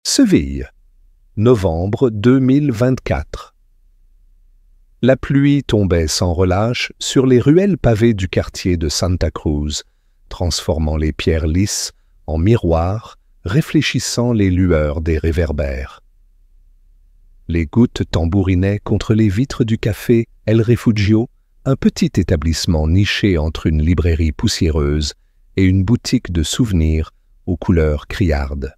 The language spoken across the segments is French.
Séville, novembre 2024. La pluie tombait sans relâche sur les ruelles pavées du quartier de Santa Cruz, transformant les pierres lisses en miroirs, réfléchissant les lueurs des réverbères. Les gouttes tambourinaient contre les vitres du café El Refugio, un petit établissement niché entre une librairie poussiéreuse et une boutique de souvenirs aux couleurs criardes.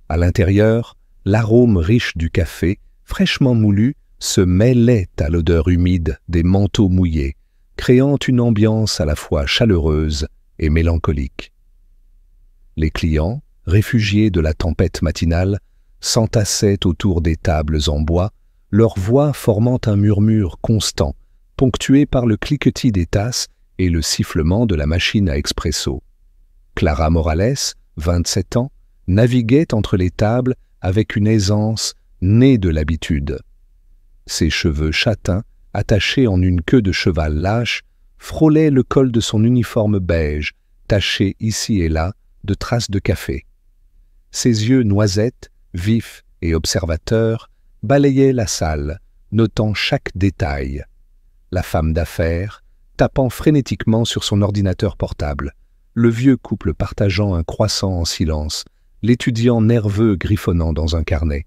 À l'intérieur, l'arôme riche du café, fraîchement moulu, se mêlait à l'odeur humide des manteaux mouillés, créant une ambiance à la fois chaleureuse et mélancolique. Les clients, réfugiés de la tempête matinale, s'entassaient autour des tables en bois, leurs voix formant un murmure constant, ponctué par le cliquetis des tasses et le sifflement de la machine à expresso. Clara Morales, 27 ans, naviguait entre les tables avec une aisance née de l'habitude. Ses cheveux châtains, attachés en une queue de cheval lâche, frôlaient le col de son uniforme beige, taché ici et là de traces de café. Ses yeux noisettes, vifs et observateurs, balayaient la salle, notant chaque détail. La femme d'affaires, tapant frénétiquement sur son ordinateur portable, le vieux couple partageant un croissant en silence, l'étudiant nerveux griffonnant dans un carnet.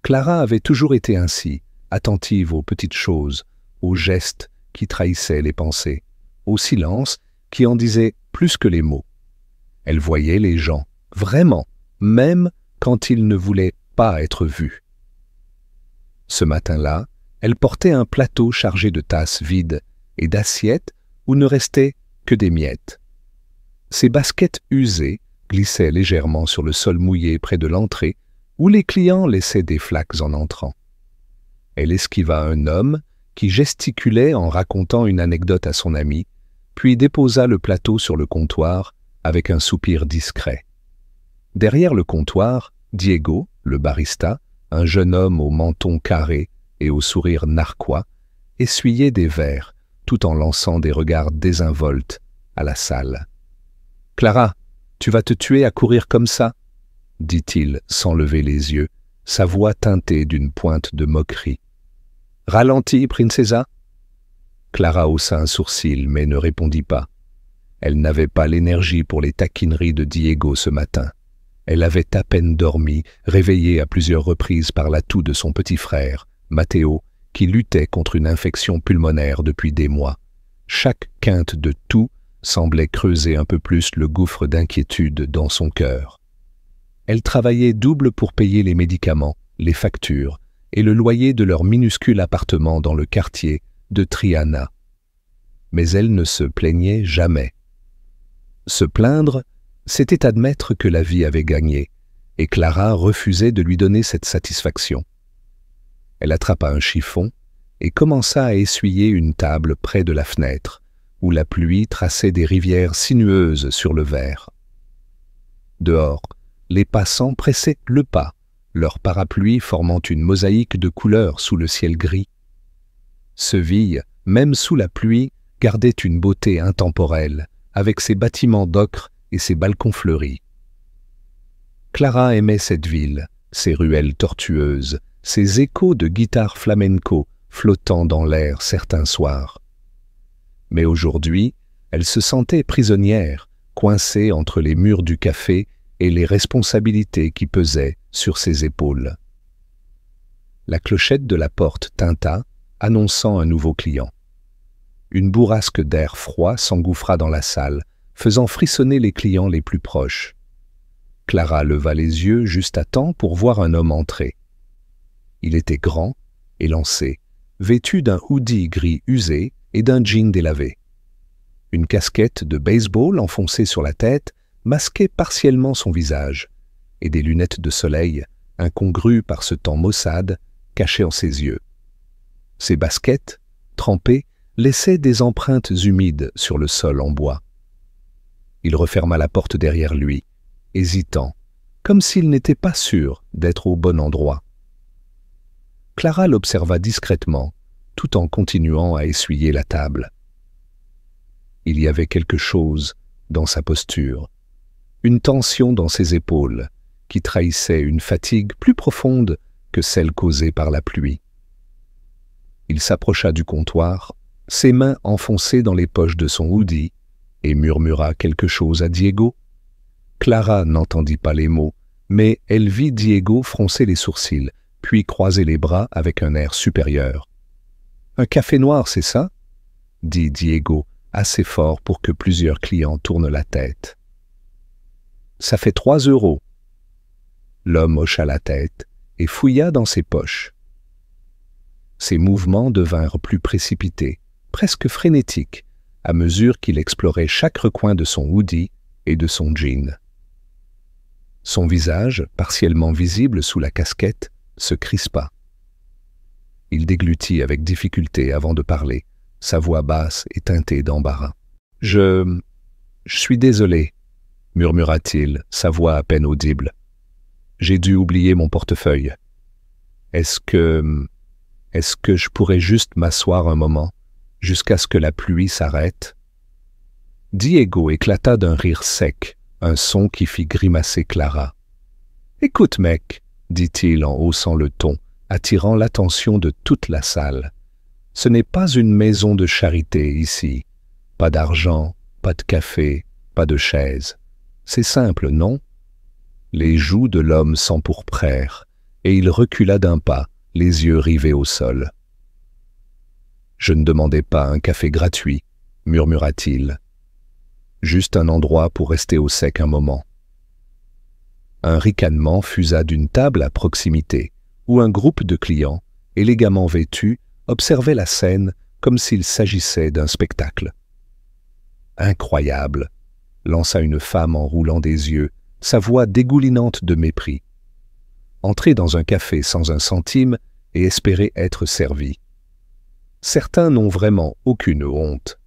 Clara avait toujours été ainsi, attentive aux petites choses, aux gestes qui trahissaient les pensées, au silence qui en disait plus que les mots. Elle voyait les gens, vraiment, même quand ils ne voulaient pas être vus. Ce matin-là, elle portait un plateau chargé de tasses vides et d'assiettes où ne restaient que des miettes. Ses baskets usées glissaient légèrement sur le sol mouillé près de l'entrée où les clients laissaient des flaques en entrant. Elle esquiva un homme qui gesticulait en racontant une anecdote à son ami, puis déposa le plateau sur le comptoir avec un soupir discret. Derrière le comptoir, Diego, le barista, un jeune homme au menton carré et au sourire narquois, essuyait des verres tout en lançant des regards désinvoltes à la salle. « Clara, tu vas te tuer à courir comme ça ?» dit-il sans lever les yeux, sa voix teintée d'une pointe de moquerie. « Ralentis, princesa ?» Clara haussa un sourcil mais ne répondit pas. Elle n'avait pas l'énergie pour les taquineries de Diego ce matin. Elle avait à peine dormi, réveillée à plusieurs reprises par la toux de son petit frère, Matteo, qui luttait contre une infection pulmonaire depuis des mois. Chaque quinte de toux semblait creuser un peu plus le gouffre d'inquiétude dans son cœur. Elle travaillait double pour payer les médicaments, les factures et le loyer de leur minuscule appartement dans le quartier de Triana. Mais elle ne se plaignait jamais. Se plaindre, c'était admettre que la vie avait gagné, et Clara refusait de lui donner cette satisfaction. Elle attrapa un chiffon et commença à essuyer une table près de la fenêtre, où la pluie traçait des rivières sinueuses sur le verre. Dehors, les passants pressaient le pas, leur parapluie formant une mosaïque de couleurs sous le ciel gris. Séville, même sous la pluie, gardait une beauté intemporelle, avec ses bâtiments d'ocre et ses balcons fleuris. Clara aimait cette ville, ses ruelles tortueuses, ses échos de guitare flamenco flottant dans l'air certains soirs. Mais aujourd'hui, elle se sentait prisonnière, coincée entre les murs du café et les responsabilités qui pesaient sur ses épaules. La clochette de la porte tinta, annonçant un nouveau client. Une bourrasque d'air froid s'engouffra dans la salle, faisant frissonner les clients les plus proches. Clara leva les yeux juste à temps pour voir un homme entrer. Il était grand, élancé, vêtu d'un hoodie gris usé et d'un jean délavé. Une casquette de baseball enfoncée sur la tête masquait partiellement son visage, et des lunettes de soleil, incongrues par ce temps maussade, cachaient en ses yeux. Ses baskets, trempées, laissaient des empreintes humides sur le sol en bois. Il referma la porte derrière lui, hésitant, comme s'il n'était pas sûr d'être au bon endroit. Clara l'observa discrètement, tout en continuant à essuyer la table. Il y avait quelque chose dans sa posture, une tension dans ses épaules, qui trahissait une fatigue plus profonde que celle causée par la pluie. Il s'approcha du comptoir, ses mains enfoncées dans les poches de son hoodie, et murmura quelque chose à Diego. Clara n'entendit pas les mots, mais elle vit Diego froncer les sourcils, puis croiser les bras avec un air supérieur. « Un café noir, c'est ça ?» dit Diego, assez fort pour que plusieurs clients tournent la tête. « Ça fait 3 €. L'homme hocha la tête et fouilla dans ses poches. Ses mouvements devinrent plus précipités, presque frénétiques, à mesure qu'il explorait chaque recoin de son hoodie et de son jean. Son visage, partiellement visible sous la casquette, se crispa. Il déglutit avec difficulté avant de parler, sa voix basse et teintée d'embarras. « Je suis désolé, » murmura-t-il, sa voix à peine audible. « J'ai dû oublier mon portefeuille. Est-ce que je pourrais juste m'asseoir un moment, jusqu'à ce que la pluie s'arrête ?» Diego éclata d'un rire sec, un son qui fit grimacer Clara. « Écoute, mec, » dit-il en haussant le ton, attirant l'attention de toute la salle. « Ce n'est pas une maison de charité ici. Pas d'argent, pas de café, pas de chaise. C'est simple, non ?» Les joues de l'homme s'empourprèrent, et il recula d'un pas, les yeux rivés au sol. « Je ne demandais pas un café gratuit, » murmura-t-il. « Juste un endroit pour rester au sec un moment. » Un ricanement fusa d'une table à proximité, où un groupe de clients, élégamment vêtus, observait la scène comme s'il s'agissait d'un spectacle. « Incroyable !» lança une femme en roulant des yeux, sa voix dégoulinante de mépris. Entrer dans un café sans un centime et espérer être servi. Certains n'ont vraiment aucune honte.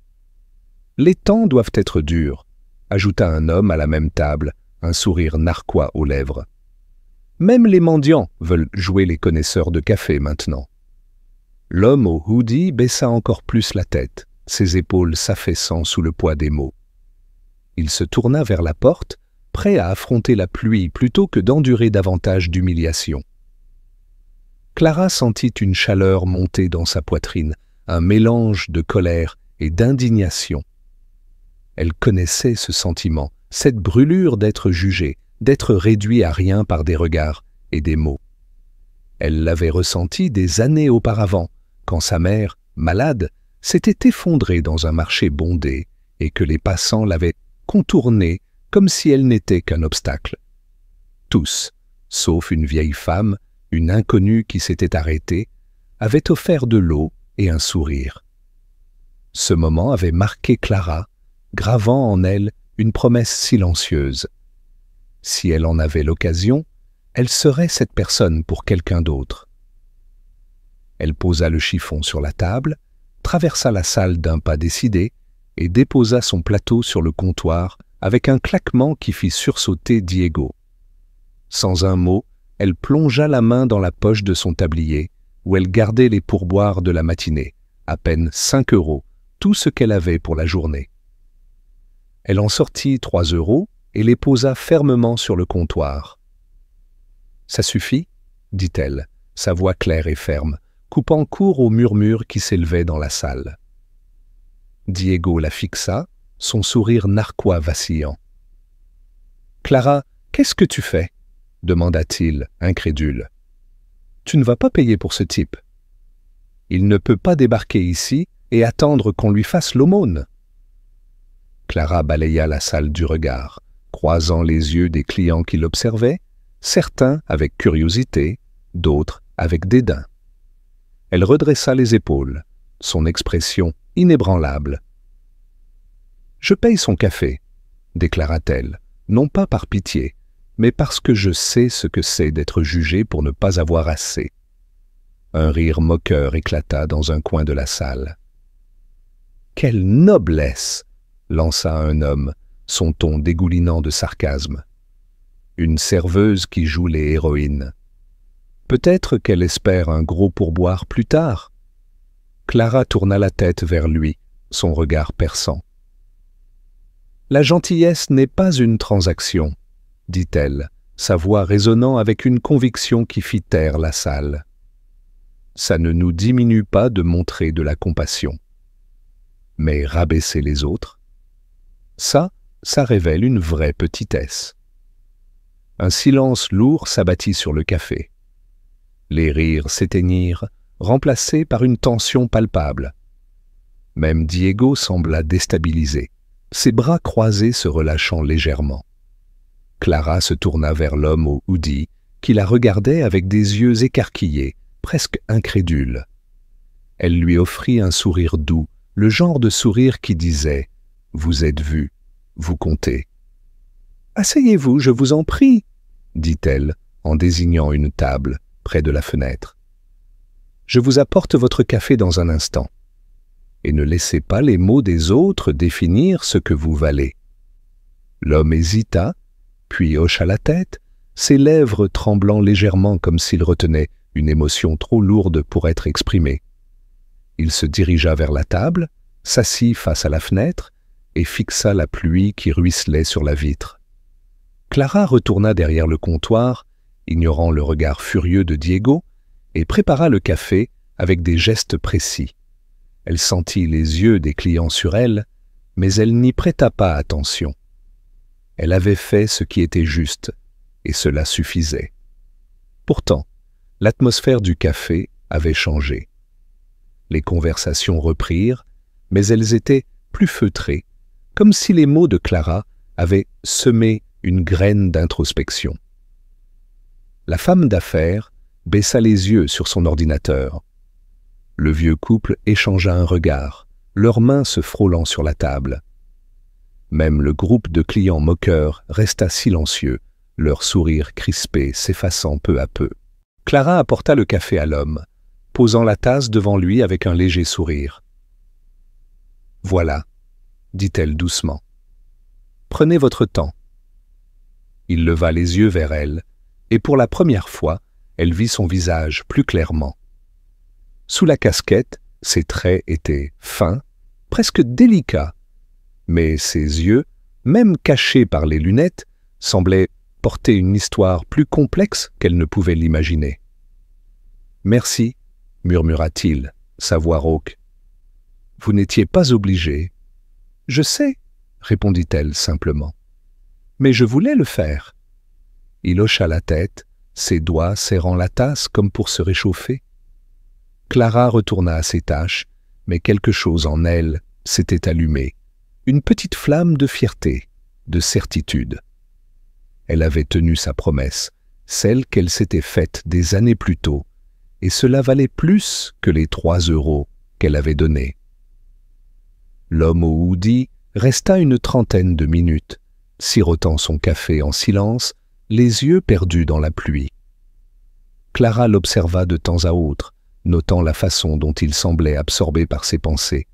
« Les temps doivent être durs », ajouta un homme à la même table, un sourire narquois aux lèvres. « Même les mendiants veulent jouer les connaisseurs de café maintenant. » L'homme au hoodie baissa encore plus la tête, ses épaules s'affaissant sous le poids des mots. Il se tourna vers la porte, prêt à affronter la pluie plutôt que d'endurer davantage d'humiliation. Clara sentit une chaleur monter dans sa poitrine, un mélange de colère et d'indignation. Elle connaissait ce sentiment, cette brûlure d'être jugé, d'être réduit à rien par des regards et des mots. Elle l'avait ressenti des années auparavant, quand sa mère, malade, s'était effondrée dans un marché bondé et que les passants l'avaient contournée comme si elle n'était qu'un obstacle. Tous, sauf une vieille femme, une inconnue qui s'était arrêtée, avaient offert de l'eau et un sourire. Ce moment avait marqué Clara, gravant en elle une promesse silencieuse. Si elle en avait l'occasion, elle serait cette personne pour quelqu'un d'autre. Elle posa le chiffon sur la table, traversa la salle d'un pas décidé et déposa son plateau sur le comptoir avec un claquement qui fit sursauter Diego. Sans un mot, elle plongea la main dans la poche de son tablier, où elle gardait les pourboires de la matinée, à peine 5 €, tout ce qu'elle avait pour la journée. Elle en sortit 3 € et les posa fermement sur le comptoir. « Ça suffit ?» dit-elle, sa voix claire et ferme, coupant court au murmure qui s'élevait dans la salle. Diego la fixa, son sourire narquois vacillant. « Clara, qu'est-ce que tu fais ?» demanda-t-il, incrédule. « Tu ne vas pas payer pour ce type. Il ne peut pas débarquer ici et attendre qu'on lui fasse l'aumône. » Clara balaya la salle du regard, croisant les yeux des clients qui l'observaient, certains avec curiosité, d'autres avec dédain. Elle redressa les épaules, son expression inébranlable. « Je paye son café, » déclara-t-elle, non pas par pitié, mais parce que je sais ce que c'est d'être jugé pour ne pas avoir assez. Un rire moqueur éclata dans un coin de la salle. « Quelle noblesse !» lança un homme, son ton dégoulinant de sarcasme. « Une serveuse qui joue les héroïnes. Peut-être qu'elle espère un gros pourboire plus tard. » Clara tourna la tête vers lui, son regard perçant. « La gentillesse n'est pas une transaction, » dit-elle, sa voix résonnant avec une conviction qui fit taire la salle. Ça ne nous diminue pas de montrer de la compassion. Mais rabaisser les autres, ça révèle une vraie petitesse. Un silence lourd s'abattit sur le café. Les rires s'éteignirent, remplacés par une tension palpable. Même Diego sembla déstabilisé, ses bras croisés se relâchant légèrement. Clara se tourna vers l'homme au hoodie, qui la regardait avec des yeux écarquillés, presque incrédules. Elle lui offrit un sourire doux, le genre de sourire qui disait « Vous êtes vu, vous comptez ». « Asseyez-vous, je vous en prie », dit-elle en désignant une table près de la fenêtre. « Je vous apporte votre café dans un instant. Et ne laissez pas les mots des autres définir ce que vous valez. » L'homme hésita, puis hocha la tête, ses lèvres tremblant légèrement comme s'il retenait une émotion trop lourde pour être exprimée. Il se dirigea vers la table, s'assit face à la fenêtre et fixa la pluie qui ruisselait sur la vitre. Clara retourna derrière le comptoir, ignorant le regard furieux de Diego, et prépara le café avec des gestes précis. Elle sentit les yeux des clients sur elle, mais elle n'y prêta pas attention. Elle avait fait ce qui était juste, et cela suffisait. Pourtant, l'atmosphère du café avait changé. Les conversations reprirent, mais elles étaient plus feutrées, comme si les mots de Clara avaient semé une graine d'introspection. La femme d'affaires baissa les yeux sur son ordinateur. Le vieux couple échangea un regard, leurs mains se frôlant sur la table. Même le groupe de clients moqueurs resta silencieux, leur sourire crispé s'effaçant peu à peu. Clara apporta le café à l'homme, posant la tasse devant lui avec un léger sourire. « Voilà, » dit-elle doucement. « Prenez votre temps. » Il leva les yeux vers elle, et pour la première fois, elle vit son visage plus clairement. Sous la casquette, ses traits étaient fins, presque délicats, mais ses yeux, même cachés par les lunettes, semblaient porter une histoire plus complexe qu'elle ne pouvait l'imaginer. « Merci », murmura-t-il, sa voix rauque. « Vous n'étiez pas obligé. »« Je sais, » répondit-elle simplement. « Mais je voulais le faire. » Il hocha la tête, ses doigts serrant la tasse comme pour se réchauffer. Clara retourna à ses tâches, mais quelque chose en elle s'était allumé, une petite flamme de fierté, de certitude. Elle avait tenu sa promesse, celle qu'elle s'était faite des années plus tôt, et cela valait plus que les 3 € qu'elle avait donnés. L'homme au hoodie resta une trentaine de minutes, sirotant son café en silence, les yeux perdus dans la pluie. Clara l'observa de temps à autre, notant la façon dont il semblait absorbé par ses pensées,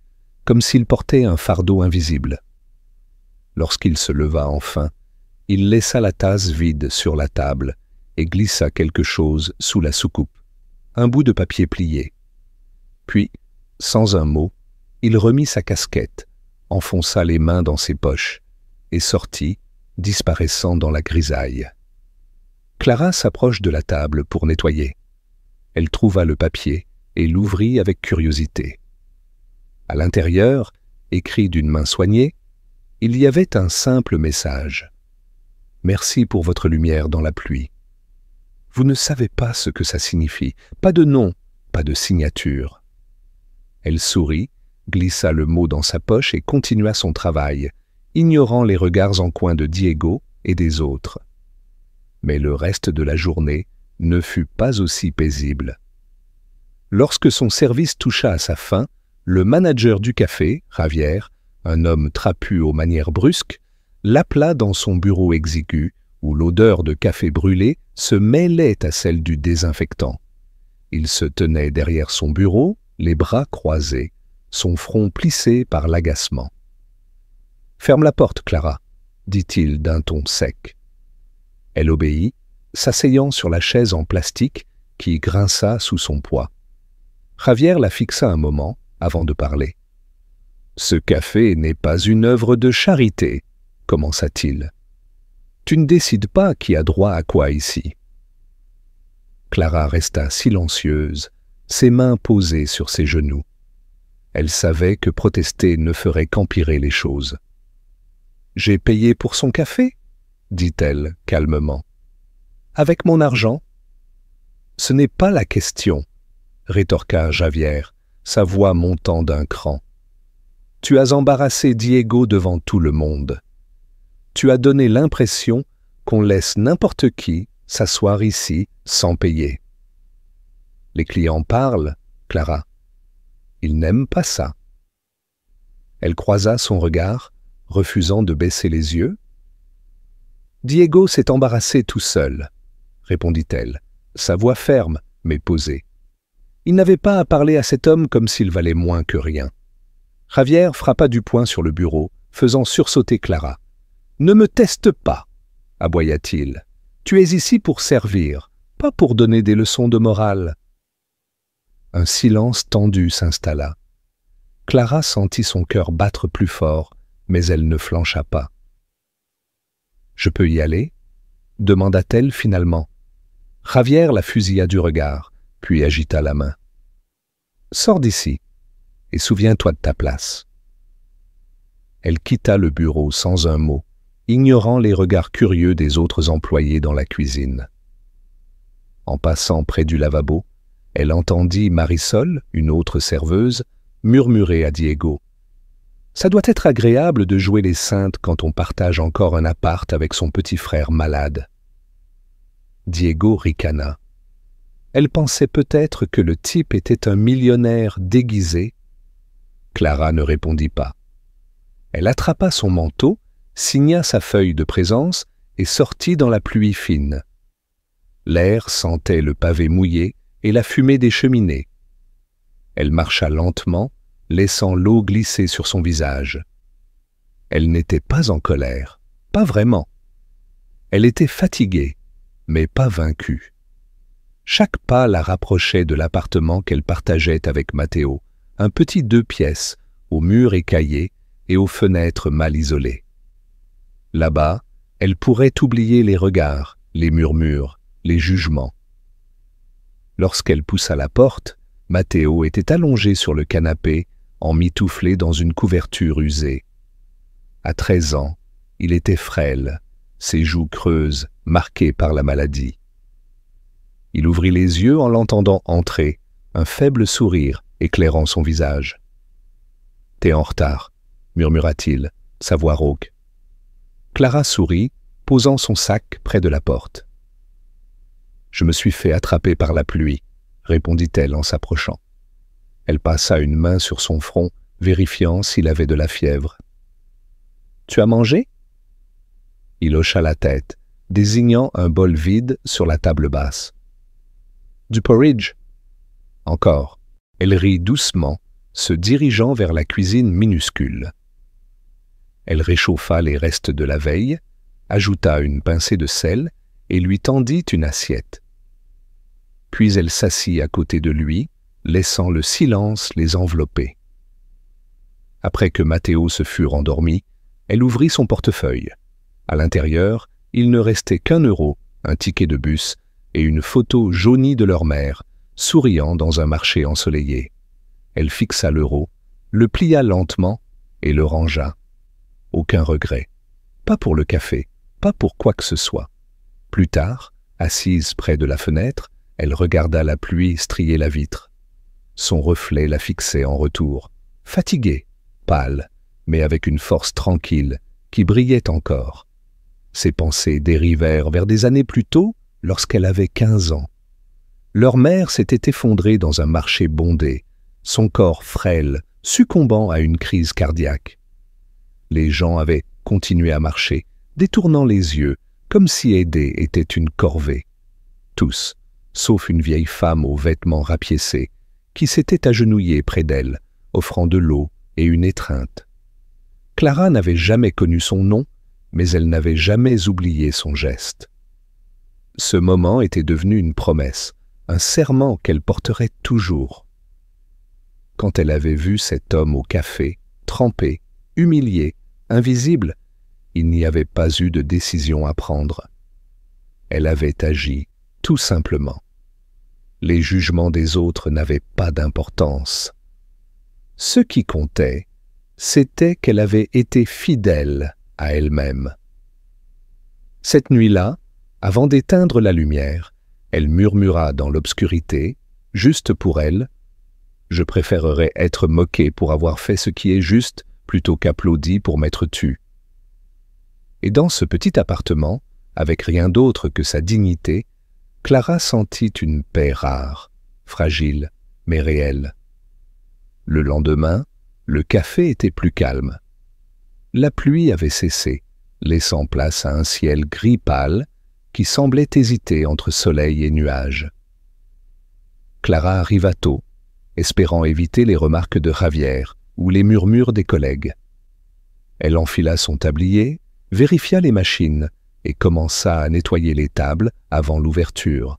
comme s'il portait un fardeau invisible. Lorsqu'il se leva enfin, il laissa la tasse vide sur la table et glissa quelque chose sous la soucoupe, un bout de papier plié. Puis, sans un mot, il remit sa casquette, enfonça les mains dans ses poches et sortit, disparaissant dans la grisaille. Clara s'approche de la table pour nettoyer. Elle trouva le papier et l'ouvrit avec curiosité. À l'intérieur, écrit d'une main soignée, il y avait un simple message. « Merci pour votre lumière dans la pluie. » Vous ne savez pas ce que ça signifie. Pas de nom, pas de signature. Elle sourit, glissa le mot dans sa poche et continua son travail, ignorant les regards en coin de Diego et des autres. Mais le reste de la journée ne fut pas aussi paisible. Lorsque son service toucha à sa fin, le manager du café, Javier, un homme trapu aux manières brusques, l'appela dans son bureau exigu, où l'odeur de café brûlé se mêlait à celle du désinfectant. Il se tenait derrière son bureau, les bras croisés, son front plissé par l'agacement. « Ferme la porte, Clara, » dit-il d'un ton sec. Elle obéit, s'asseyant sur la chaise en plastique qui grinça sous son poids. Javier la fixa un moment avant de parler. « Ce café n'est pas une œuvre de charité, » commença-t-il. Tu ne décides pas qui a droit à quoi ici. » Clara resta silencieuse, ses mains posées sur ses genoux. Elle savait que protester ne ferait qu'empirer les choses. « J'ai payé pour son café ?» dit-elle calmement. « Avec mon argent ?»« Ce n'est pas la question, » rétorqua Javier, sa voix montant d'un cran. « Tu as embarrassé Diego devant tout le monde. Tu as donné l'impression qu'on laisse n'importe qui s'asseoir ici sans payer. » « Les clients parlent, Clara. Ils n'aiment pas ça. » Elle croisa son regard, refusant de baisser les yeux. « Diego s'est embarrassé tout seul, » répondit-elle, sa voix ferme mais posée. Il n'avait pas à parler à cet homme comme s'il valait moins que rien. Javier frappa du poing sur le bureau, faisant sursauter Clara. « Ne me teste pas, » aboya-t-il. « Tu es ici pour servir, pas pour donner des leçons de morale. » Un silence tendu s'installa. Clara sentit son cœur battre plus fort, mais elle ne flancha pas. « Je peux y aller ?» demanda-t-elle finalement. Javier la fusilla du regard, puis agita la main. « Sors d'ici et souviens-toi de ta place. » Elle quitta le bureau sans un mot, ignorant les regards curieux des autres employés dans la cuisine. En passant près du lavabo, elle entendit Marisol, une autre serveuse, murmurer à Diego. « Ça doit être agréable de jouer les saintes quand on partage encore un appart avec son petit frère malade. » Diego ricana. Elle pensait peut-être que le type était un millionnaire déguisé. Clara ne répondit pas. Elle attrapa son manteau, signa sa feuille de présence et sortit dans la pluie fine. L'air sentait le pavé mouillé et la fumée des cheminées. Elle marcha lentement, laissant l'eau glisser sur son visage. Elle n'était pas en colère, pas vraiment. Elle était fatiguée, mais pas vaincue. Chaque pas la rapprochait de l'appartement qu'elle partageait avec Matteo, un petit 2 pièces, aux murs écaillés et aux fenêtres mal isolées. Là-bas, elle pourrait oublier les regards, les murmures, les jugements. Lorsqu'elle poussa la porte, Matteo était allongé sur le canapé, emmitouflé dans une couverture usée. À 13 ans, il était frêle, ses joues creuses, marquées par la maladie. Il ouvrit les yeux en l'entendant entrer, un faible sourire éclairant son visage. « T'es en retard », murmura-t-il, sa voix rauque. Clara sourit, posant son sac près de la porte. « Je me suis fait attraper par la pluie, » répondit-elle en s'approchant. Elle passa une main sur son front, vérifiant s'il avait de la fièvre. « Tu as mangé ?» Il hocha la tête, désignant un bol vide sur la table basse. « Du porridge ?» Encore. Elle rit doucement, se dirigeant vers la cuisine minuscule. Elle réchauffa les restes de la veille, ajouta une pincée de sel et lui tendit une assiette. Puis elle s'assit à côté de lui, laissant le silence les envelopper. Après que Matteo se fut rendormi, elle ouvrit son portefeuille. À l'intérieur, il ne restait qu'1 euro, un ticket de bus et une photo jaunie de leur mère, souriant dans un marché ensoleillé. Elle fixa l'euro, le plia lentement et le rangea. Aucun regret. Pas pour le café, pas pour quoi que ce soit. Plus tard, assise près de la fenêtre, elle regarda la pluie strier la vitre. Son reflet la fixait en retour, fatiguée, pâle, mais avec une force tranquille qui brillait encore. Ses pensées dérivèrent vers des années plus tôt, lorsqu'elle avait 15 ans. Leur mère s'était effondrée dans un marché bondé, son corps frêle, succombant à une crise cardiaque. Les gens avaient continué à marcher, détournant les yeux, comme si aider était une corvée. Tous, sauf une vieille femme aux vêtements rapiécés, qui s'était agenouillée près d'elle, offrant de l'eau et une étreinte. Clara n'avait jamais connu son nom, mais elle n'avait jamais oublié son geste. Ce moment était devenu une promesse, un serment qu'elle porterait toujours. Quand elle avait vu cet homme au café, trempé, humilié, invisible, Il n'y avait pas eu de décision à prendre. Elle avait agi tout simplement. Les jugements des autres n'avaient pas d'importance. Ce qui comptait, c'était qu'elle avait été fidèle à elle-même. Cette nuit-là, avant d'éteindre la lumière, elle murmura dans l'obscurité, juste pour elle, « Je préférerais être moquée pour avoir fait ce qui est juste plutôt qu'applaudi pour m'être tue. » Et dans ce petit appartement, avec rien d'autre que sa dignité, Clara sentit une paix rare, fragile, mais réelle. Le lendemain, le café était plus calme. La pluie avait cessé, laissant place à un ciel gris pâle qui semblait hésiter entre soleil et nuages. Clara arriva tôt, espérant éviter les remarques de Javier ou les murmures des collègues. Elle enfila son tablier, vérifia les machines et commença à nettoyer les tables avant l'ouverture.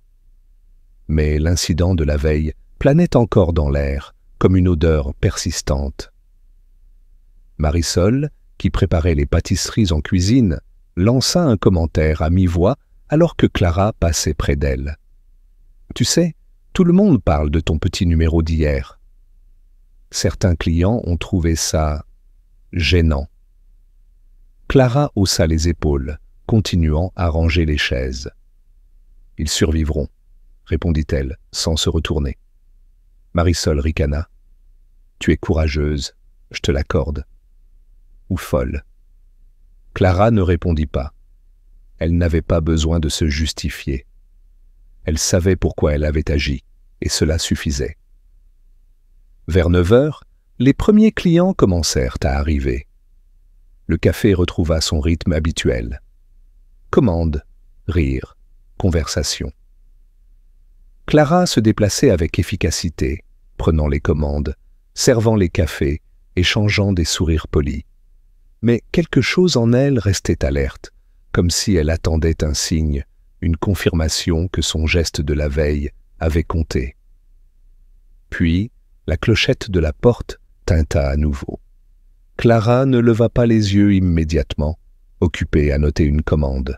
Mais l'incident de la veille planait encore dans l'air, comme une odeur persistante. Marisol, qui préparait les pâtisseries en cuisine, lança un commentaire à mi-voix alors que Clara passait près d'elle. « Tu sais, tout le monde parle de ton petit numéro d'hier. » Certains clients ont trouvé ça gênant. Clara haussa les épaules, continuant à ranger les chaises. « Ils survivront, » répondit-elle, sans se retourner. Marisol ricana. « Tu es courageuse, je te l'accorde. » Ou folle. Clara ne répondit pas. Elle n'avait pas besoin de se justifier. Elle savait pourquoi elle avait agi, et cela suffisait. Vers 9 heures, les premiers clients commencèrent à arriver. Le café retrouva son rythme habituel. Commandes, rires, conversation. Clara se déplaçait avec efficacité, prenant les commandes, servant les cafés, échangeant des sourires polis. Mais quelque chose en elle restait alerte, comme si elle attendait un signe, une confirmation que son geste de la veille avait compté. Puis, la clochette de la porte tinta à nouveau. Clara ne leva pas les yeux immédiatement, occupée à noter une commande.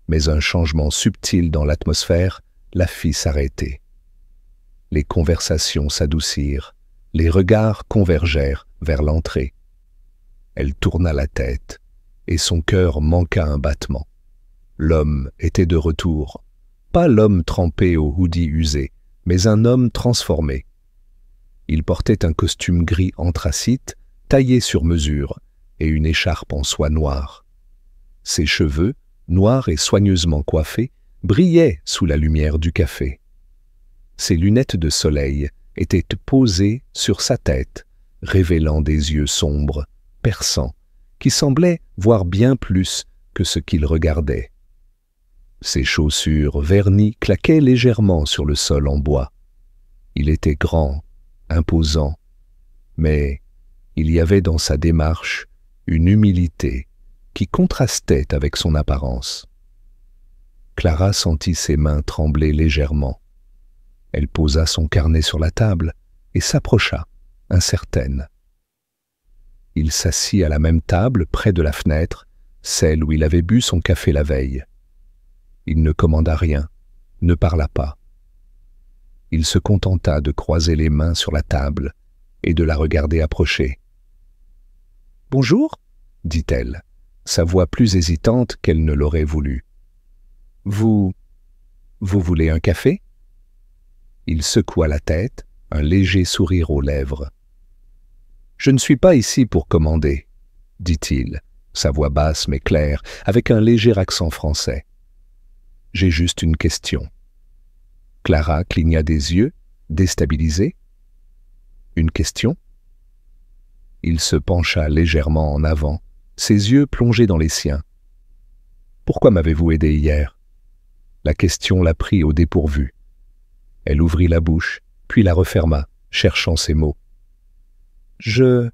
Mais un changement subtil dans l'atmosphère la fit s'arrêter. Les conversations s'adoucirent, les regards convergèrent vers l'entrée. Elle tourna la tête, et son cœur manqua un battement. L'homme était de retour, pas l'homme trempé au hoodie usé, mais un homme transformé. Il portait un costume gris anthracite, taillé sur mesure, et une écharpe en soie noire. Ses cheveux, noirs et soigneusement coiffés, brillaient sous la lumière du café. Ses lunettes de soleil étaient posées sur sa tête, révélant des yeux sombres, perçants, qui semblaient voir bien plus que ce qu'il regardait. Ses chaussures vernies claquaient légèrement sur le sol en bois. Il était grand, imposant, mais il y avait dans sa démarche une humilité qui contrastait avec son apparence. Clara sentit ses mains trembler légèrement. Elle posa son carnet sur la table et s'approcha, incertaine. Il s'assit à la même table près de la fenêtre, celle où il avait bu son café la veille. Il ne commanda rien, ne parla pas. Il se contenta de croiser les mains sur la table et de la regarder approcher. « Bonjour » dit-elle, sa voix plus hésitante qu'elle ne l'aurait voulu. « Vous voulez un café ?» Il secoua la tête, un léger sourire aux lèvres. « Je ne suis pas ici pour commander, » dit-il, sa voix basse mais claire, avec un léger accent français. « J'ai juste une question. » Clara cligna des yeux, déstabilisée. « Une question ?» Il se pencha légèrement en avant, ses yeux plongés dans les siens. « Pourquoi m'avez-vous aidé hier ?» La question la prit au dépourvu. Elle ouvrit la bouche, puis la referma, cherchant ses mots. « Je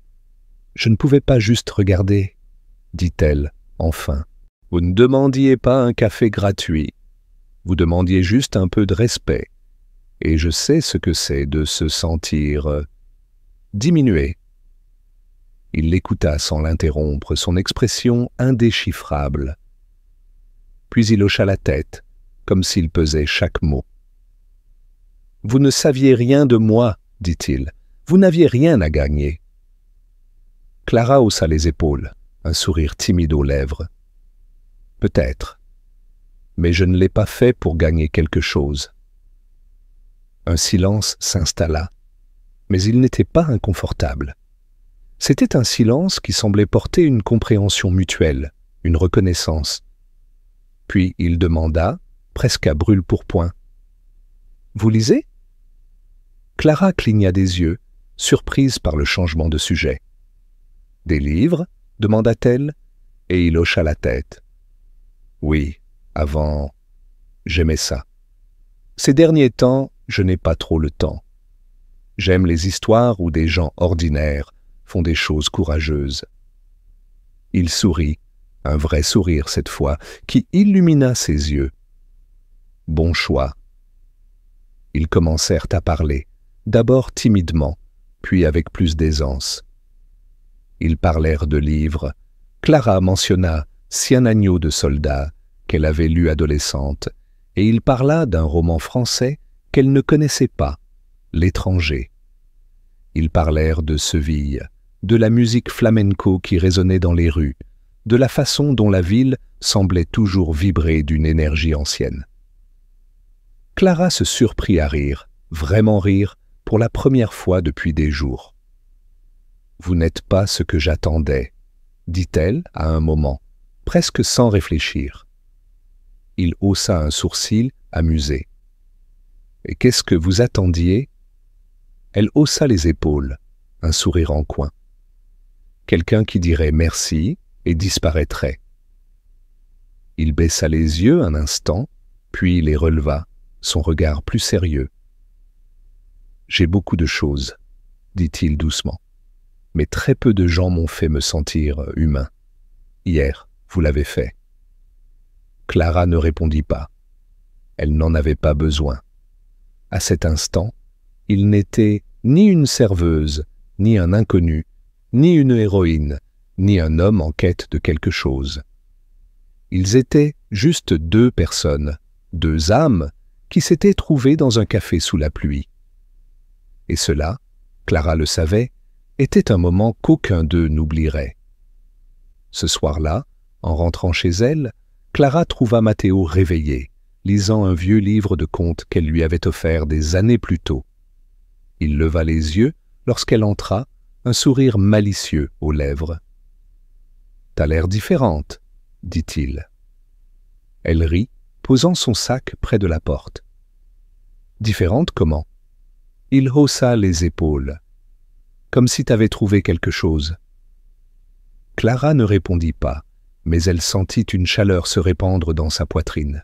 ne pouvais pas juste regarder, » dit-elle, enfin. « Vous ne demandiez pas un café gratuit. Vous demandiez juste un peu de respect. Et je sais ce que c'est de se sentir diminué. » Il l'écouta sans l'interrompre, son expression indéchiffrable. Puis il hocha la tête, comme s'il pesait chaque mot. « Vous ne saviez rien de moi, dit-il. Vous n'aviez rien à gagner. » Clara haussa les épaules, un sourire timide aux lèvres. « Peut-être. Mais je ne l'ai pas fait pour gagner quelque chose. » Un silence s'installa, mais il n'était pas inconfortable. C'était un silence qui semblait porter une compréhension mutuelle, une reconnaissance. Puis il demanda, presque à brûle-pourpoint. « Vous lisez ?» Clara cligna des yeux, surprise par le changement de sujet. « Des livres ?» demanda-t-elle, et il hocha la tête. « Oui, avant, j'aimais ça. Ces derniers temps, je n'ai pas trop le temps. J'aime les histoires où des gens ordinaires font des choses courageuses. » Il sourit, un vrai sourire cette fois, qui illumina ses yeux. « Bon choix. » Ils commencèrent à parler, d'abord timidement, puis avec plus d'aisance. Ils parlèrent de livres. Clara mentionna Cien agneaux de soldats qu'elle avait lu adolescente, et il parla d'un roman français qu'elle ne connaissait pas, L'étranger. Ils parlèrent de Seville, de la musique flamenco qui résonnait dans les rues, de la façon dont la ville semblait toujours vibrer d'une énergie ancienne. Clara se surprit à rire, vraiment rire, pour la première fois depuis des jours. « Vous n'êtes pas ce que j'attendais, » dit-elle à un moment, presque sans réfléchir. Il haussa un sourcil, amusé. « Et qu'est-ce que vous attendiez ?» Elle haussa les épaules, un sourire en coin. Quelqu'un qui dirait merci et disparaîtrait. Il baissa les yeux un instant, puis les releva, son regard plus sérieux. « J'ai beaucoup de choses, » dit-il doucement, « mais très peu de gens m'ont fait me sentir humain. Hier, vous l'avez fait. » Clara ne répondit pas. Elle n'en avait pas besoin. À cet instant, il n'était ni une serveuse, ni un inconnu, ni une héroïne, ni un homme en quête de quelque chose. Ils étaient juste deux personnes, deux âmes, qui s'étaient trouvées dans un café sous la pluie. Et cela, Clara le savait, était un moment qu'aucun d'eux n'oublierait. Ce soir-là, en rentrant chez elle, Clara trouva Matteo réveillé, lisant un vieux livre de contes qu'elle lui avait offert des années plus tôt. Il leva les yeux lorsqu'elle entra, un sourire malicieux aux lèvres. « T'as l'air différente, » dit-il. Elle rit, posant son sac près de la porte. « Différente comment ?» Il haussa les épaules. « Comme si t'avais trouvé quelque chose. » Clara ne répondit pas, mais elle sentit une chaleur se répandre dans sa poitrine.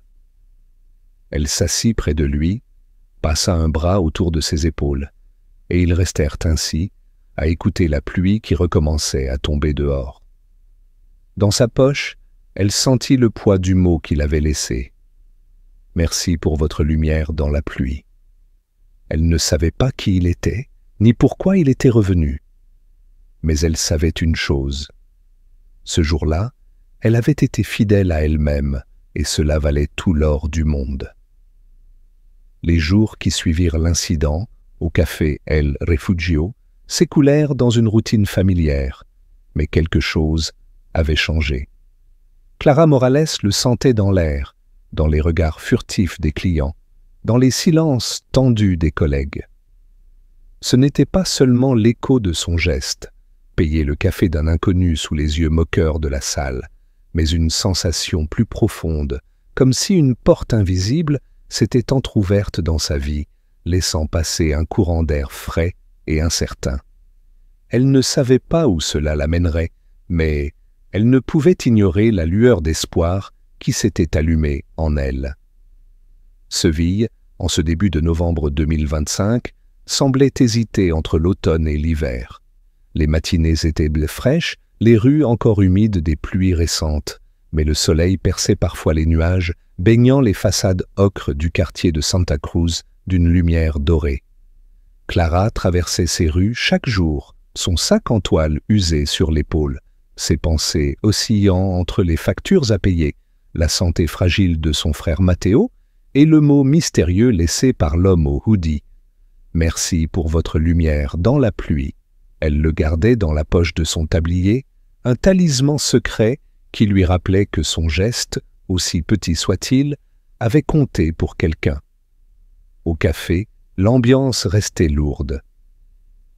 Elle s'assit près de lui, passa un bras autour de ses épaules, et ils restèrent ainsi, à écouter la pluie qui recommençait à tomber dehors. Dans sa poche, elle sentit le poids du mot qu'il avait laissé. « Merci pour votre lumière dans la pluie. » Elle ne savait pas qui il était, ni pourquoi il était revenu. Mais elle savait une chose. Ce jour-là, elle avait été fidèle à elle-même, et cela valait tout l'or du monde. Les jours qui suivirent l'incident, au café El Refugio, s'écoulèrent dans une routine familière, mais quelque chose avait changé. Clara Morales le sentait dans l'air, dans les regards furtifs des clients, dans les silences tendus des collègues. Ce n'était pas seulement l'écho de son geste, payer le café d'un inconnu sous les yeux moqueurs de la salle, mais une sensation plus profonde, comme si une porte invisible s'était entr'ouverte dans sa vie, laissant passer un courant d'air frais et incertain. Elle ne savait pas où cela l'amènerait, mais elle ne pouvait ignorer la lueur d'espoir qui s'était allumée en elle. Seville, en ce début de novembre 2025, semblait hésiter entre l'automne et l'hiver. Les matinées étaient fraîches, les rues encore humides des pluies récentes, mais le soleil perçait parfois les nuages, baignant les façades ocres du quartier de Santa Cruz d'une lumière dorée. Clara traversait ces rues chaque jour, son sac en toile usé sur l'épaule, ses pensées oscillant entre les factures à payer, la santé fragile de son frère Matteo et le mot mystérieux laissé par l'homme au hoodie. « Merci pour votre lumière dans la pluie ». Elle le gardait dans la poche de son tablier, un talisman secret qui lui rappelait que son geste, aussi petit soit-il, avait compté pour quelqu'un. Au café, l'ambiance restait lourde.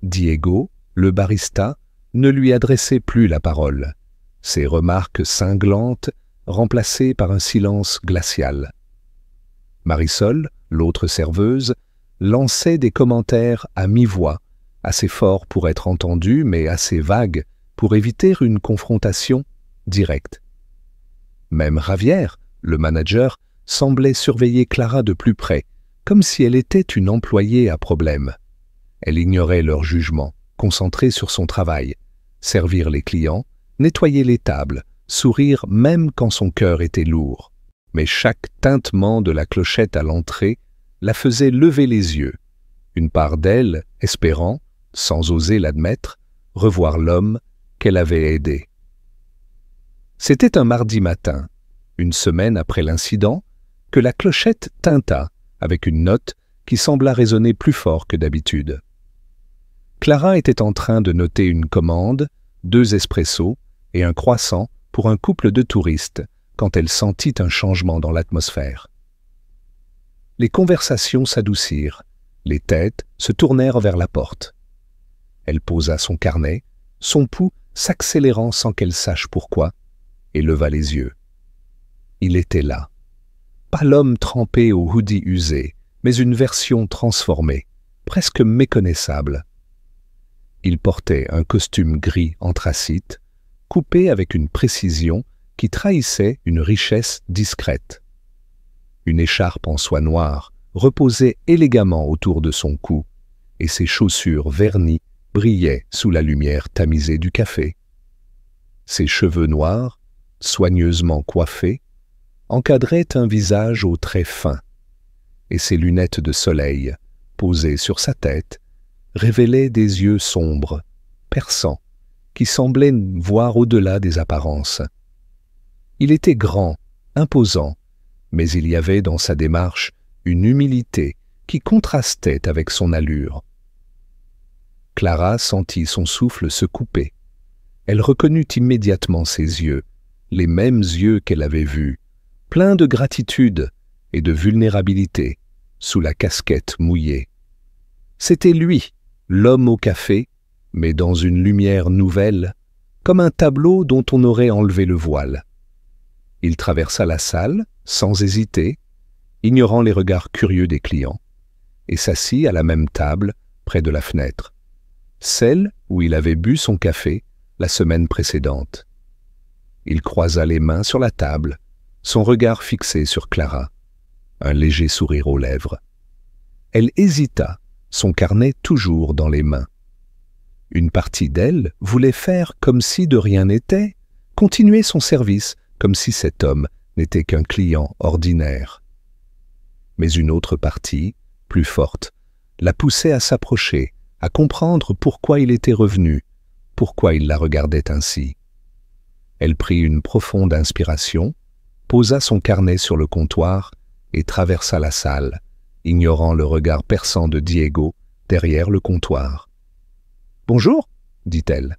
Diego, le barista, ne lui adressait plus la parole, ses remarques cinglantes remplacées par un silence glacial. Marisol, l'autre serveuse, lançait des commentaires à mi-voix, assez forts pour être entendus mais assez vagues pour éviter une confrontation directe. Même Javier, le manager, semblait surveiller Clara de plus près, comme si elle était une employée à problème. Elle ignorait leur jugement, concentrée sur son travail, servir les clients, nettoyer les tables, sourire même quand son cœur était lourd. Mais chaque tintement de la clochette à l'entrée la faisait lever les yeux. Une part d'elle, espérant, sans oser l'admettre, revoir l'homme qu'elle avait aidé. C'était un mardi matin, une semaine après l'incident, que la clochette tinta avec une note qui sembla résonner plus fort que d'habitude. Clara était en train de noter une commande, 2 espressos et un croissant pour un couple de touristes quand elle sentit un changement dans l'atmosphère. Les conversations s'adoucirent, les têtes se tournèrent vers la porte. Elle posa son carnet, son pouls s'accélérant sans qu'elle sache pourquoi, et leva les yeux. Il était là. Pas l'homme trempé au hoodie usé, mais une version transformée, presque méconnaissable. Il portait un costume gris anthracite, coupé avec une précision qui trahissait une richesse discrète. Une écharpe en soie noire reposait élégamment autour de son cou, et ses chaussures vernies brillaient sous la lumière tamisée du café. Ses cheveux noirs, soigneusement coiffés, encadraient un visage aux traits fins, et ses lunettes de soleil, posées sur sa tête, révélaient des yeux sombres, perçants, qui semblaient voir au-delà des apparences. Il était grand, imposant, mais il y avait dans sa démarche une humilité qui contrastait avec son allure. Clara sentit son souffle se couper. Elle reconnut immédiatement ses yeux, les mêmes yeux qu'elle avait vus, pleins de gratitude et de vulnérabilité, sous la casquette mouillée. C'était lui, l'homme au café, mais dans une lumière nouvelle, comme un tableau dont on aurait enlevé le voile. Il traversa la salle, sans hésiter, ignorant les regards curieux des clients, et s'assit à la même table, près de la fenêtre, celle où il avait bu son café la semaine précédente. Il croisa les mains sur la table, son regard fixé sur Clara, un léger sourire aux lèvres. Elle hésita, son carnet toujours dans les mains. Une partie d'elle voulait faire comme si de rien n'était, continuer son service comme si cet homme n'était qu'un client ordinaire. Mais une autre partie, plus forte, la poussait à s'approcher, à comprendre pourquoi il était revenu, pourquoi il la regardait ainsi. Elle prit une profonde inspiration, posa son carnet sur le comptoir et traversa la salle, ignorant le regard perçant de Diego derrière le comptoir. « Bonjour » dit-elle,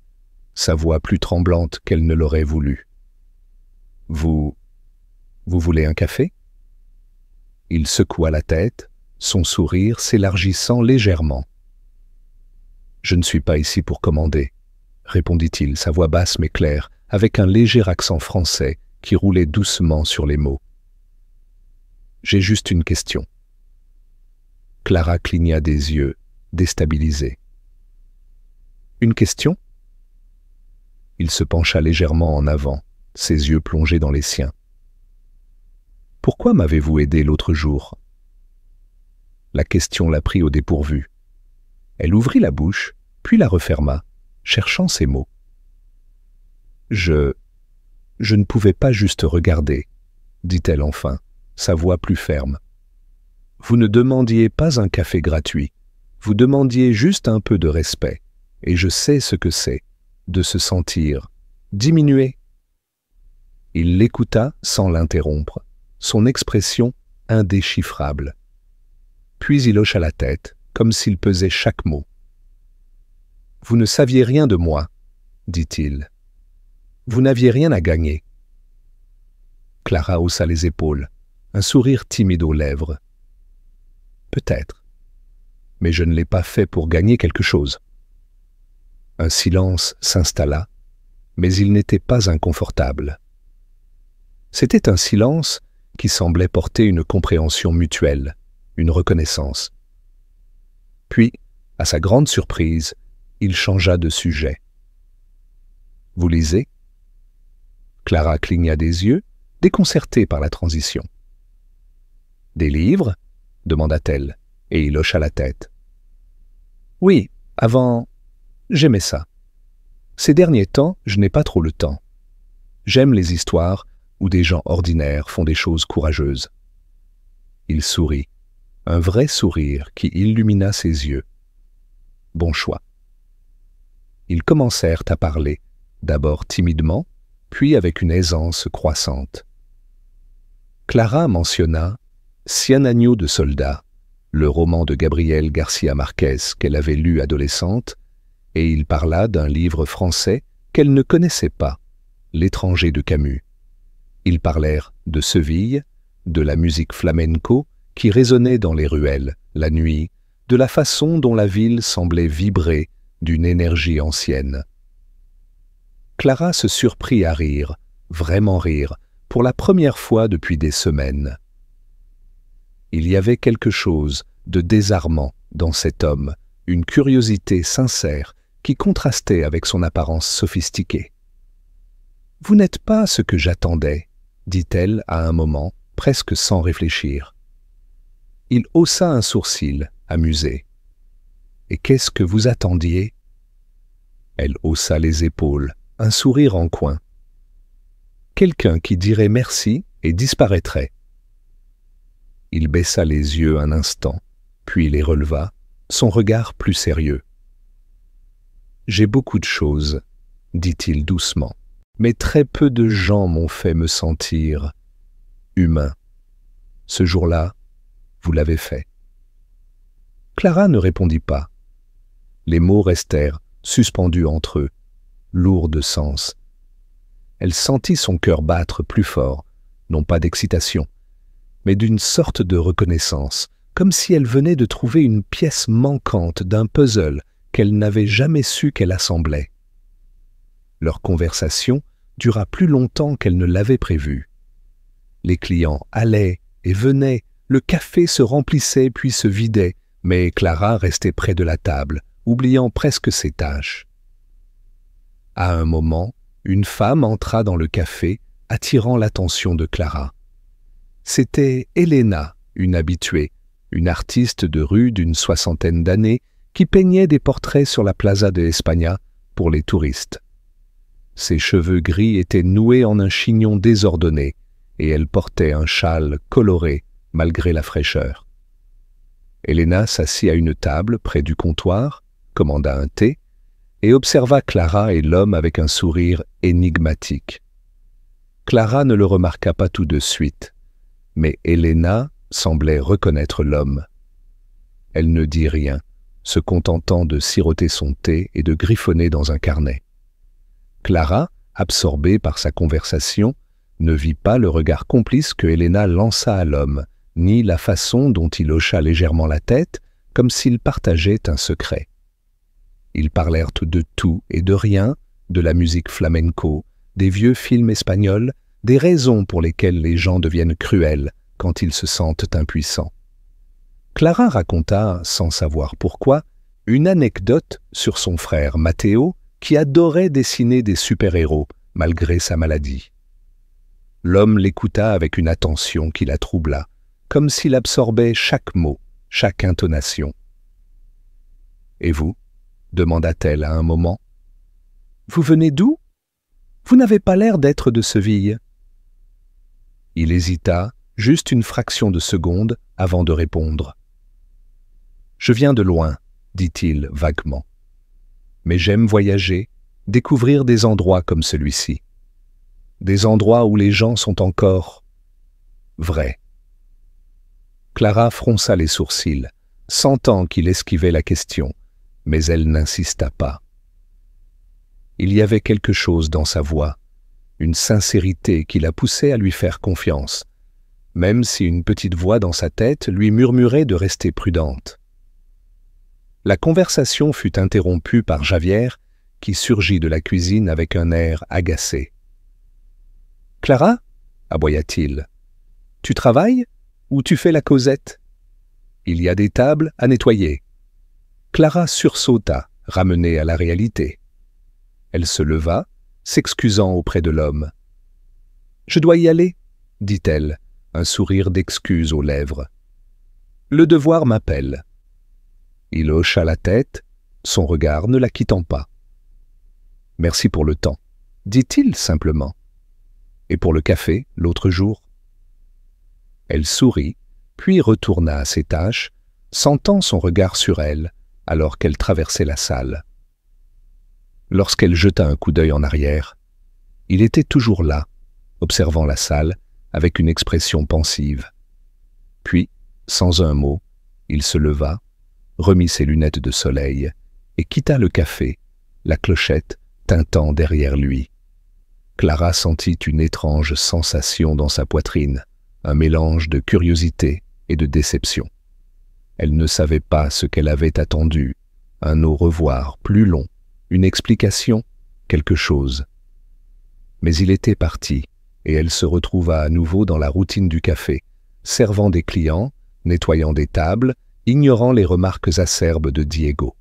sa voix plus tremblante qu'elle ne l'aurait voulu. « Vous voulez un café ?» Il secoua la tête, son sourire s'élargissant légèrement. « Je ne suis pas ici pour commander » répondit-il, sa voix basse mais claire, avec un léger accent français qui roulait doucement sur les mots. « J'ai juste une question. » Clara cligna des yeux, déstabilisée. « Une question ?» Il se pencha légèrement en avant, ses yeux plongés dans les siens. « Pourquoi m'avez-vous aidé l'autre jour ?» La question la prit au dépourvu. Elle ouvrit la bouche, puis la referma, cherchant ses mots. « Je ne pouvais pas juste regarder, » dit-elle enfin, sa voix plus ferme. « Vous ne demandiez pas un café gratuit, vous demandiez juste un peu de respect, et je sais ce que c'est de se sentir diminué. Il l'écouta sans l'interrompre, son expression indéchiffrable. Puis il hocha la tête, comme s'il pesait chaque mot. « Vous ne saviez rien de moi, dit-il. Vous n'aviez rien à gagner. » Clara haussa les épaules, un sourire timide aux lèvres. « Peut-être, mais je ne l'ai pas fait pour gagner quelque chose. » Un silence s'installa, mais il n'était pas inconfortable. C'était un silence qui semblait porter une compréhension mutuelle, une reconnaissance. Puis, à sa grande surprise, il changea de sujet. « Vous lisez ?» Clara cligna des yeux, déconcertée par la transition. « Des livres ?» demanda-t-elle, et il hocha la tête. « Oui, avant, j'aimais ça. Ces derniers temps, je n'ai pas trop le temps. J'aime les histoires où des gens ordinaires font des choses courageuses. » Il sourit, un vrai sourire qui illumina ses yeux. Bon choix. Ils commencèrent à parler, d'abord timidement, puis avec une aisance croissante. Clara mentionna Cien agneaux de soldats, le roman de Gabriel García Márquez qu'elle avait lu adolescente, et il parla d'un livre français qu'elle ne connaissait pas, L'étranger de Camus. Ils parlèrent de Seville, de la musique flamenco qui résonnait dans les ruelles, la nuit, de la façon dont la ville semblait vibrer d'une énergie ancienne. Clara se surprit à rire, vraiment rire, pour la première fois depuis des semaines. Il y avait quelque chose de désarmant dans cet homme, une curiosité sincère qui contrastait avec son apparence sophistiquée. « Vous n'êtes pas ce que j'attendais, » dit-elle à un moment, presque sans réfléchir. Il haussa un sourcil, amusé. « Et qu'est-ce que vous attendiez ?» Elle haussa les épaules, un sourire en coin. « Quelqu'un qui dirait merci et disparaîtrait. » Il baissa les yeux un instant, puis les releva, son regard plus sérieux. « J'ai beaucoup de choses, » dit-il doucement, « mais très peu de gens m'ont fait me sentir humain. Ce jour-là, vous l'avez fait. » Clara ne répondit pas. Les mots restèrent suspendus entre eux, lourds de sens. Elle sentit son cœur battre plus fort, non pas d'excitation, mais d'une sorte de reconnaissance, comme si elle venait de trouver une pièce manquante d'un puzzle qu'elle n'avait jamais su qu'elle assemblait. Leur conversation dura plus longtemps qu'elle ne l'avait prévu. Les clients allaient et venaient, le café se remplissait puis se vidait, mais Clara restait près de la table, oubliant presque ses tâches. À un moment, une femme entra dans le café, attirant l'attention de Clara. C'était Elena, une habituée, une artiste de rue d'une soixantaine d'années qui peignait des portraits sur la Plaza de España pour les touristes. Ses cheveux gris étaient noués en un chignon désordonné et elle portait un châle coloré malgré la fraîcheur. Elena s'assit à une table près du comptoir, commanda un thé et observa Clara et l'homme avec un sourire énigmatique. Clara ne le remarqua pas tout de suite, mais Elena semblait reconnaître l'homme. Elle ne dit rien, se contentant de siroter son thé et de griffonner dans un carnet. Clara, absorbée par sa conversation, ne vit pas le regard complice que Elena lança à l'homme, ni la façon dont il hocha légèrement la tête, comme s'il partageait un secret. Ils parlèrent de tout et de rien, de la musique flamenco, des vieux films espagnols, des raisons pour lesquelles les gens deviennent cruels quand ils se sentent impuissants. Clara raconta, sans savoir pourquoi, une anecdote sur son frère Matteo qui adorait dessiner des super-héros malgré sa maladie. L'homme l'écouta avec une attention qui la troubla, comme s'il absorbait chaque mot, chaque intonation. « Et vous ?» demanda-t-elle à un moment. « Vous venez d'où ? Vous n'avez pas l'air d'être de Seville. » Il hésita, juste une fraction de seconde, avant de répondre. « Je viens de loin, dit-il vaguement. » mais j'aime voyager, découvrir des endroits comme celui-ci. Des endroits où les gens sont encore vrais. » Clara fronça les sourcils, sentant qu'il esquivait la question, mais elle n'insista pas. Il y avait quelque chose dans sa voix, une sincérité qui la poussait à lui faire confiance, même si une petite voix dans sa tête lui murmurait de rester prudente. La conversation fut interrompue par Javier, qui surgit de la cuisine avec un air agacé. « Clara » aboya-t-il. « Tu travailles ou tu fais la causette? Il y a des tables à nettoyer. » Clara sursauta, ramenée à la réalité. Elle se leva, s'excusant auprès de l'homme. « Je dois y aller, » dit-elle, un sourire d'excuse aux lèvres. « Le devoir m'appelle. » Il hocha la tête, son regard ne la quittant pas. « Merci pour le temps, » dit-il simplement. « Et pour le café, l'autre jour ?» Elle sourit, puis retourna à ses tâches, sentant son regard sur elle, alors qu'elle traversait la salle. Lorsqu'elle jeta un coup d'œil en arrière, il était toujours là, observant la salle, avec une expression pensive. Puis, sans un mot, il se leva, remit ses lunettes de soleil et quitta le café, la clochette tintant derrière lui. Clara sentit une étrange sensation dans sa poitrine, un mélange de curiosité et de déception. Elle ne savait pas ce qu'elle avait attendu, un au revoir plus long, une explication, quelque chose. Mais il était parti, et elle se retrouva à nouveau dans la routine du café, servant des clients, nettoyant des tables, ignorant les remarques acerbes de Diego.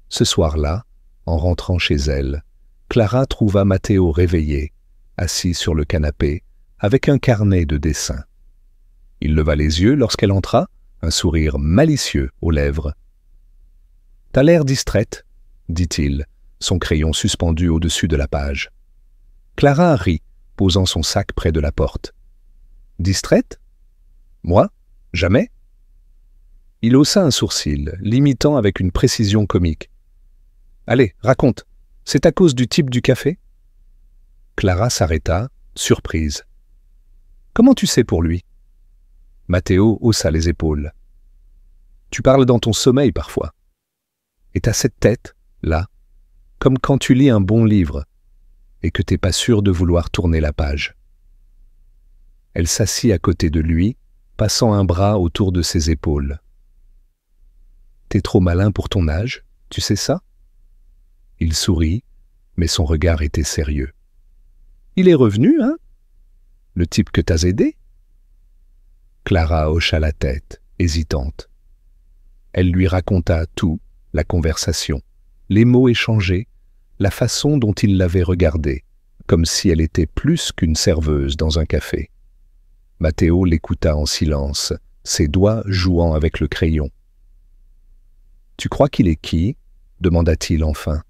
Ce soir-là, en rentrant chez elle, Clara trouva Matteo réveillé, assis sur le canapé, avec un carnet de dessins. Il leva les yeux lorsqu'elle entra, un sourire malicieux aux lèvres. « T'as l'air distraite, » dit-il, son crayon suspendu au-dessus de la page. Clara rit, posant son sac près de la porte. « Distraite? Moi? Jamais ?» Il haussa un sourcil, l'imitant avec une précision comique. « Allez, raconte, c'est à cause du type du café ?» Clara s'arrêta, surprise. « Comment tu sais pour lui ?» Matteo haussa les épaules. « Tu parles dans ton sommeil parfois. Et t'as cette tête, là, comme quand tu lis un bon livre et que t'es pas sûr de vouloir tourner la page. » Elle s'assit à côté de lui, passant un bras autour de ses épaules. « T'es trop malin pour ton âge, tu sais ça ?» Il sourit, mais son regard était sérieux. « Il est revenu, hein? Le type que t'as aidé ?» Clara hocha la tête, hésitante. Elle lui raconta tout, la conversation, les mots échangés, la façon dont il l'avait regardée, comme si elle était plus qu'une serveuse dans un café. Matteo l'écouta en silence, ses doigts jouant avec le crayon. « Tu crois qu'il est qui ?» demanda-t-il enfin.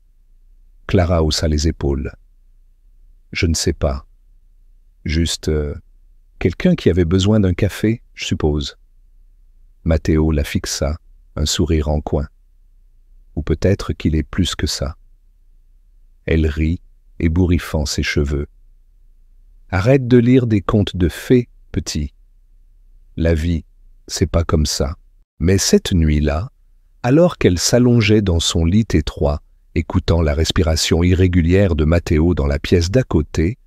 Clara haussa les épaules. « Je ne sais pas. Juste quelqu'un qui avait besoin d'un café, je suppose. » Matteo la fixa, un sourire en coin. « Ou peut-être qu'il est plus que ça. » Elle rit, ébouriffant ses cheveux. « Arrête de lire des contes de fées, petit. La vie, c'est pas comme ça. » Mais cette nuit-là, alors qu'elle s'allongeait dans son lit étroit, écoutant la respiration irrégulière de Matteo dans la pièce d'à côté,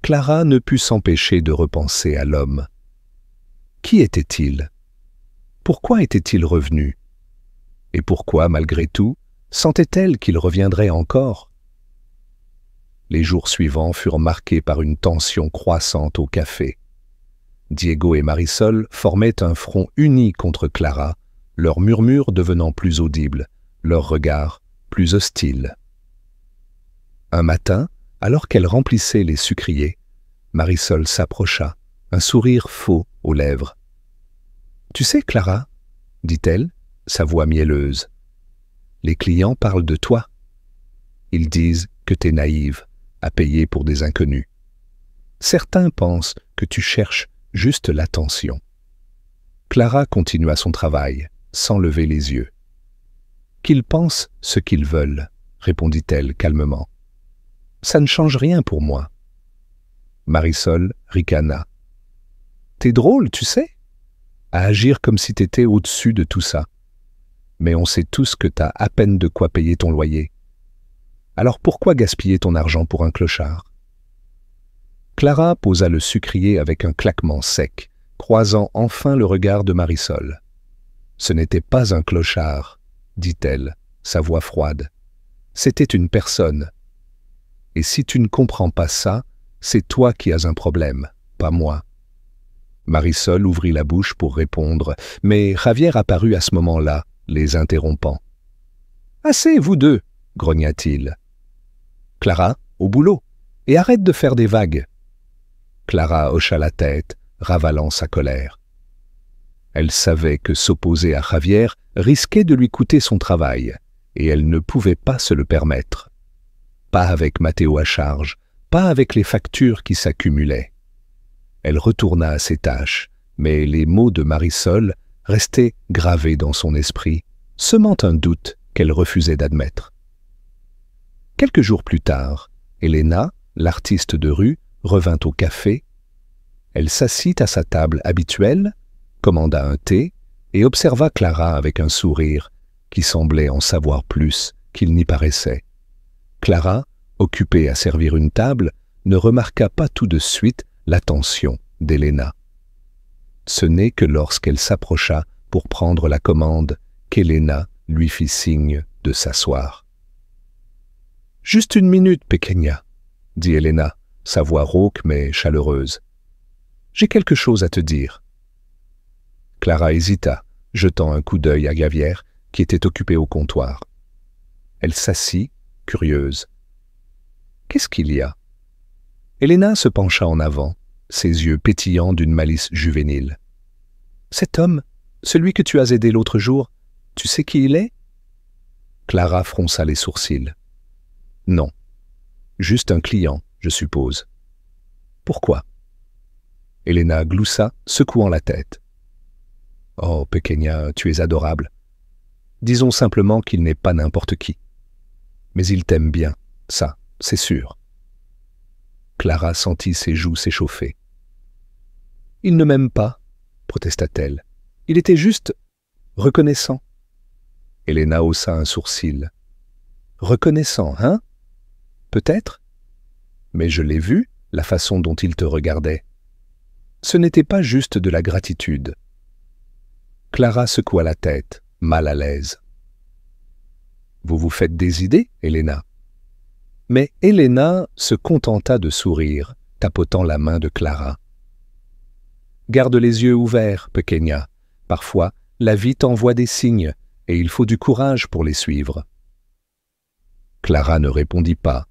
Clara ne put s'empêcher de repenser à l'homme. Qui était-il? Pourquoi était-il revenu? Et pourquoi, malgré tout, sentait-elle qu'il reviendrait encore? Les jours suivants furent marqués par une tension croissante au café. Diego et Marisol formaient un front uni contre Clara, leurs murmures devenant plus audibles, leurs regards plus hostiles. Un matin, alors qu'elle remplissait les sucriers, Marisol s'approcha, un sourire faux aux lèvres. « Tu sais, Clara, » dit-elle, sa voix mielleuse, « les clients parlent de toi. Ils disent que t'es naïve, à payer pour des inconnus. Certains pensent que tu cherches juste l'attention. » Clara continua son travail, sans lever les yeux. « Qu'ils pensent ce qu'ils veulent, répondit-elle calmement. Ça ne change rien pour moi. Marisol ricana. T'es drôle, tu sais, à agir comme si t'étais au-dessus de tout ça. Mais on sait tous que t'as à peine de quoi payer ton loyer. Alors pourquoi gaspiller ton argent pour un clochard? Clara posa le sucrier avec un claquement sec, croisant enfin le regard de Marisol. Ce n'était pas un clochard, dit-elle, sa voix froide. C'était une personne. Et si tu ne comprends pas ça, c'est toi qui as un problème, pas moi. Marisol ouvrit la bouche pour répondre, mais Javier apparut à ce moment-là, les interrompant. « Assez, vous deux !» grogna-t-il. « Clara, au boulot, et arrête de faire des vagues !» Clara hocha la tête, ravalant sa colère. Elle savait que s'opposer à Javier risquait de lui coûter son travail, et elle ne pouvait pas se le permettre. Pas avec Matteo à charge, pas avec les factures qui s'accumulaient. Elle retourna à ses tâches, mais les mots de Marisol restaient gravés dans son esprit, semant un doute qu'elle refusait d'admettre. Quelques jours plus tard, Elena, l'artiste de rue, revint au café. Elle s'assit à sa table habituelle, commanda un thé et observa Clara avec un sourire qui semblait en savoir plus qu'il n'y paraissait. Clara, occupée à servir une table, ne remarqua pas tout de suite l'attention d'Elena. Ce n'est que lorsqu'elle s'approcha pour prendre la commande qu'Elena lui fit signe de s'asseoir. « Juste une minute, pequeña, » dit Elena, sa voix rauque mais chaleureuse. « J'ai quelque chose à te dire. » Clara hésita, jetant un coup d'œil à Javier, qui était occupé au comptoir. Elle s'assit, curieuse. « Qu'est-ce qu'il y a ?» Elena se pencha en avant, ses yeux pétillants d'une malice juvénile. « Cet homme, celui que tu as aidé l'autre jour, tu sais qui il est ?» Clara fronça les sourcils. « Non. Juste un client, je suppose. » « Pourquoi ?» Elena gloussa, secouant la tête. « Oh, pequeña, tu es adorable. Disons simplement qu'il n'est pas n'importe qui. Mais il t'aime bien, ça, c'est sûr. » Clara sentit ses joues s'échauffer. « Il ne m'aime pas, » protesta-t-elle. « Il était juste reconnaissant. » Elena haussa un sourcil. « Reconnaissant, hein? Peut-être? Mais je l'ai vu, la façon dont il te regardait. Ce n'était pas juste de la gratitude. » Clara secoua la tête, mal à l'aise. « Vous vous faites des idées, Elena ?» Mais Elena se contenta de sourire, tapotant la main de Clara. « Garde les yeux ouverts, pequeña. Parfois, la vie t'envoie des signes, et il faut du courage pour les suivre. » Clara ne répondit pas,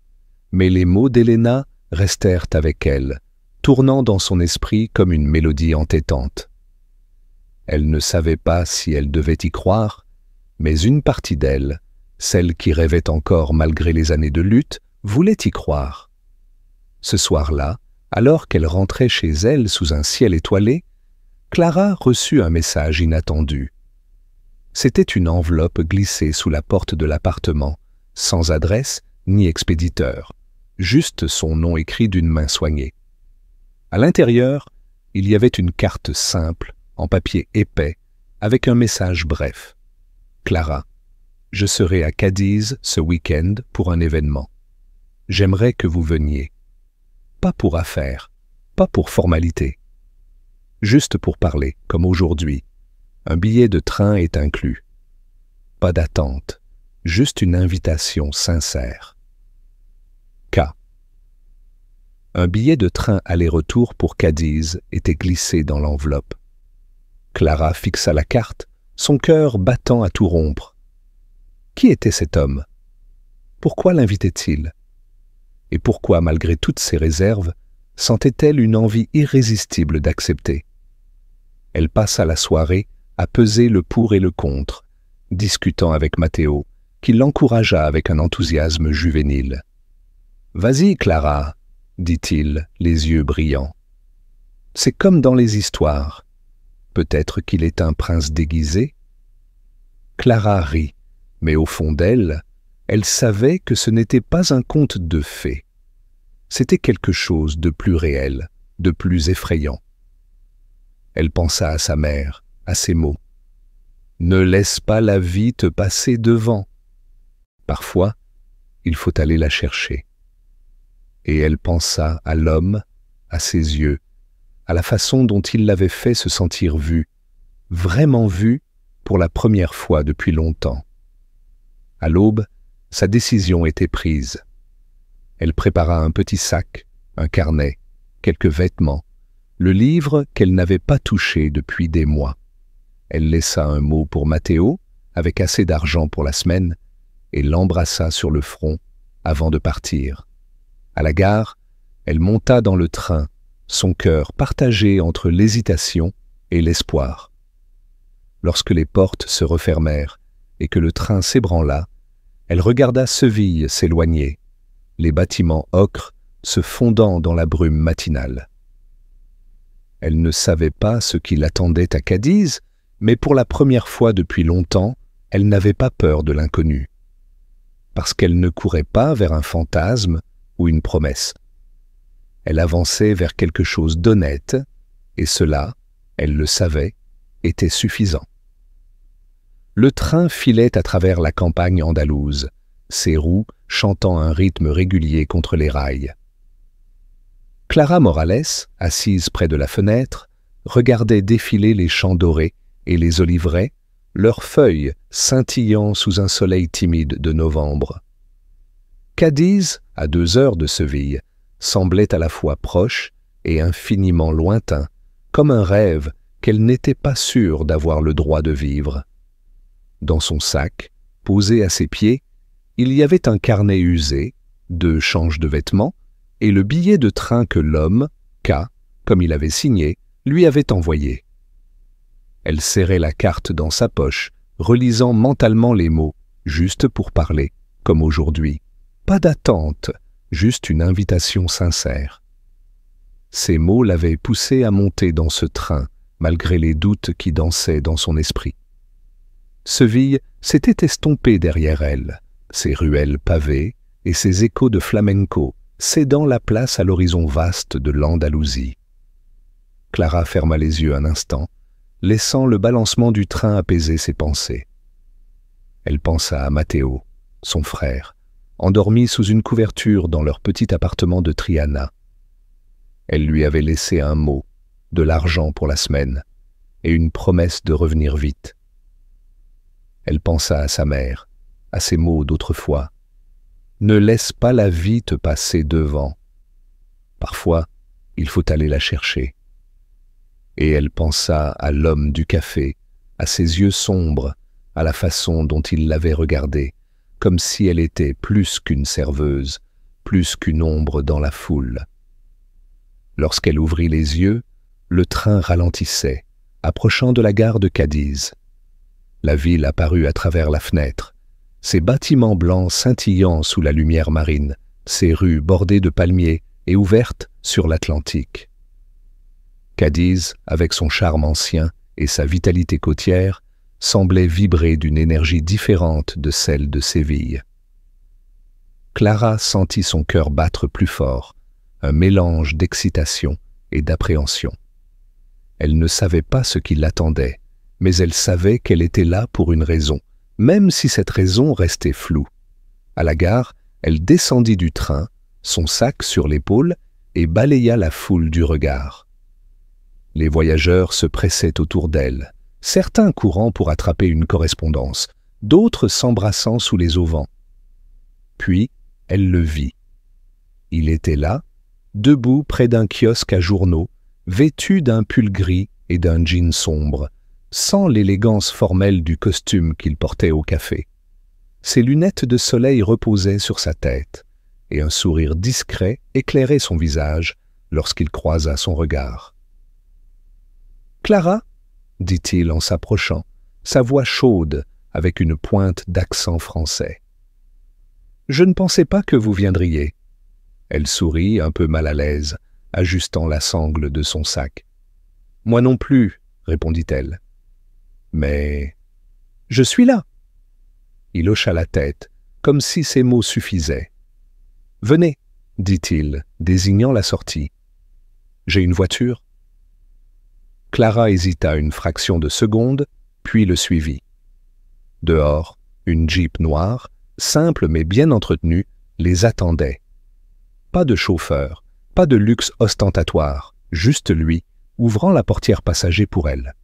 mais les mots d'Elena restèrent avec elle, tournant dans son esprit comme une mélodie entêtante. Elle ne savait pas si elle devait y croire, mais une partie d'elle, celle qui rêvait encore malgré les années de lutte, voulait y croire. Ce soir-là, alors qu'elle rentrait chez elle sous un ciel étoilé, Clara reçut un message inattendu. C'était une enveloppe glissée sous la porte de l'appartement, sans adresse ni expéditeur, juste son nom écrit d'une main soignée. À l'intérieur, il y avait une carte simple, en papier épais, avec un message bref. « Clara, je serai à Cadiz ce week-end pour un événement. J'aimerais que vous veniez. Pas pour affaires, pas pour formalité. Juste pour parler, comme aujourd'hui. Un billet de train est inclus. Pas d'attente, juste une invitation sincère. K. » Un billet de train aller-retour pour Cadiz était glissé dans l'enveloppe. Clara fixa la carte, son cœur battant à tout rompre. Qui était cet homme? Pourquoi l'invitait-il? Et pourquoi, malgré toutes ses réserves, sentait-elle une envie irrésistible d'accepter? Elle passa la soirée à peser le pour et le contre, discutant avec Matteo, qui l'encouragea avec un enthousiasme juvénile. « Vas-y, Clara !» dit-il, les yeux brillants. « C'est comme dans les histoires. Peut-être qu'il est un prince déguisé ?» Clara rit, Mais au fond d'elle, elle savait que ce n'était pas un conte de fées. C'était quelque chose de plus réel, de plus effrayant. Elle pensa à sa mère, à ces mots. « Ne laisse pas la vie te passer devant. » Parfois, il faut aller la chercher. Et elle pensa à l'homme, à ses yeux, à la façon dont il l'avait fait se sentir vue, vraiment vue pour la première fois depuis longtemps. À l'aube, sa décision était prise. Elle prépara un petit sac, un carnet, quelques vêtements, le livre qu'elle n'avait pas touché depuis des mois. Elle laissa un mot pour Matteo, avec assez d'argent pour la semaine, et l'embrassa sur le front avant de partir. À la gare, elle monta dans le train, son cœur partagé entre l'hésitation et l'espoir. Lorsque les portes se refermèrent et que le train s'ébranla, elle regarda Seville s'éloigner, les bâtiments ocres se fondant dans la brume matinale. Elle ne savait pas ce qui l'attendait à Cadiz, mais pour la première fois depuis longtemps, elle n'avait pas peur de l'inconnu. Parce qu'elle ne courait pas vers un fantasme ou une promesse. Elle avançait vers quelque chose d'honnête, et cela, elle le savait, était suffisant. Le train filait à travers la campagne andalouse, ses roues chantant un rythme régulier contre les rails. Clara Morales, assise près de la fenêtre, regardait défiler les champs dorés et les oliveraies, leurs feuilles scintillant sous un soleil timide de novembre. Cadiz, à 2 heures de Seville, semblait à la fois proche et infiniment lointain, comme un rêve qu'elle n'était pas sûre d'avoir le droit de vivre. Dans son sac, posé à ses pieds, il y avait un carnet usé, 2 changes de vêtements, et le billet de train que l'homme, K, comme il avait signé, lui avait envoyé. Elle serrait la carte dans sa poche, relisant mentalement les mots, juste pour parler, comme aujourd'hui. Pas d'attente, juste une invitation sincère. Ces mots l'avaient poussée à monter dans ce train, malgré les doutes qui dansaient dans son esprit. Seville s'était estompée derrière elle, ses ruelles pavées et ses échos de flamenco, cédant la place à l'horizon vaste de l'Andalousie. Clara ferma les yeux un instant, laissant le balancement du train apaiser ses pensées. Elle pensa à Matteo, son frère, endormi sous une couverture dans leur petit appartement de Triana. Elle lui avait laissé un mot, de l'argent pour la semaine, et une promesse de revenir vite. Elle pensa à sa mère, à ses mots d'autrefois. « Ne laisse pas la vie te passer devant. » Parfois, il faut aller la chercher. Et elle pensa à l'homme du café, à ses yeux sombres, à la façon dont il l'avait regardée, comme si elle était plus qu'une serveuse, plus qu'une ombre dans la foule. Lorsqu'elle ouvrit les yeux, le train ralentissait, approchant de la gare de Cadiz. La ville apparut à travers la fenêtre, ses bâtiments blancs scintillant sous la lumière marine, ses rues bordées de palmiers et ouvertes sur l'Atlantique. Cadiz, avec son charme ancien et sa vitalité côtière, semblait vibrer d'une énergie différente de celle de Séville. Clara sentit son cœur battre plus fort, un mélange d'excitation et d'appréhension. Elle ne savait pas ce qui l'attendait, mais elle savait qu'elle était là pour une raison, même si cette raison restait floue. À la gare, elle descendit du train, son sac sur l'épaule, et balaya la foule du regard. Les voyageurs se pressaient autour d'elle, certains courant pour attraper une correspondance, d'autres s'embrassant sous les auvents. Puis, elle le vit. Il était là, debout près d'un kiosque à journaux, vêtu d'un pull gris et d'un jean sombre, sans l'élégance formelle du costume qu'il portait au café. Ses lunettes de soleil reposaient sur sa tête, et un sourire discret éclairait son visage lorsqu'il croisa son regard. « Clara ?» dit-il en s'approchant, sa voix chaude avec une pointe d'accent français. « Je ne pensais pas que vous viendriez. » Elle sourit un peu mal à l'aise, ajustant la sangle de son sac. « Moi non plus, » répondit-elle. « Mais je suis là. » Il hocha la tête, comme si ces mots suffisaient. « Venez, dit-il, désignant la sortie. « J'ai une voiture ?» Clara hésita une fraction de seconde, puis le suivit. Dehors, une Jeep noire, simple mais bien entretenue, les attendait. Pas de chauffeur, pas de luxe ostentatoire, juste lui, ouvrant la portière passager pour elle.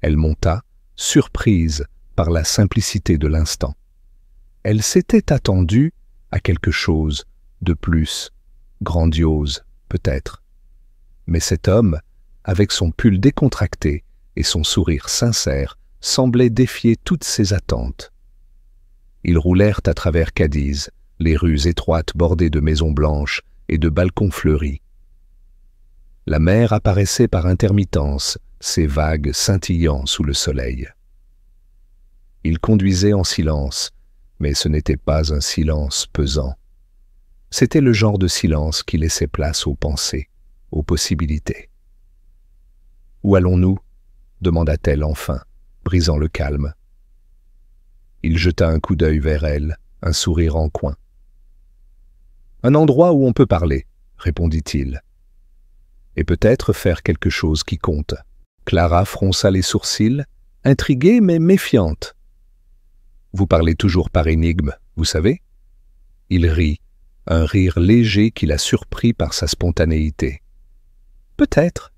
Elle monta, surprise par la simplicité de l'instant. Elle s'était attendue à quelque chose de plus, grandiose peut-être. Mais cet homme, avec son pull décontracté et son sourire sincère, semblait défier toutes ses attentes. Ils roulèrent à travers Cadiz, les rues étroites bordées de maisons blanches et de balcons fleuris. La mer apparaissait par intermittence, ses vagues scintillant sous le soleil. Ils conduisaient en silence, mais ce n'était pas un silence pesant. C'était le genre de silence qui laissait place aux pensées, aux possibilités. « Où allons-nous » demanda-t-elle enfin, brisant le calme. Il jeta un coup d'œil vers elle, un sourire en coin. « Un endroit où on peut parler, » répondit-il. « Et peut-être faire quelque chose qui compte. » Clara fronça les sourcils, intriguée mais méfiante. « Vous parlez toujours par énigme, vous savez ?» Il rit, un rire léger qui la surprit par sa spontanéité. « Peut-être.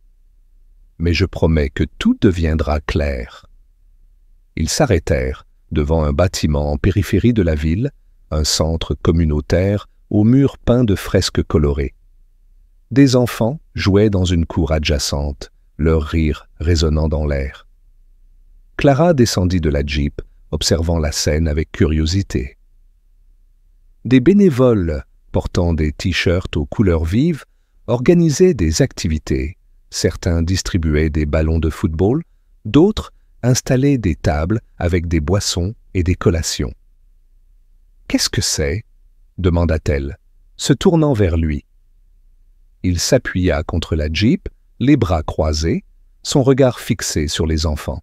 Mais je promets que tout deviendra clair. » Ils s'arrêtèrent devant un bâtiment en périphérie de la ville, un centre communautaire aux murs peints de fresques colorées. Des enfants jouaient dans une cour adjacente, leur rire résonnant dans l'air. Clara descendit de la Jeep, observant la scène avec curiosité. Des bénévoles, portant des t-shirts aux couleurs vives, organisaient des activités. Certains distribuaient des ballons de football, d'autres installaient des tables avec des boissons et des collations. « Qu'est-ce que c'est » demanda-t-elle, se tournant vers lui. Il s'appuya contre la Jeep, les bras croisés, son regard fixé sur les enfants.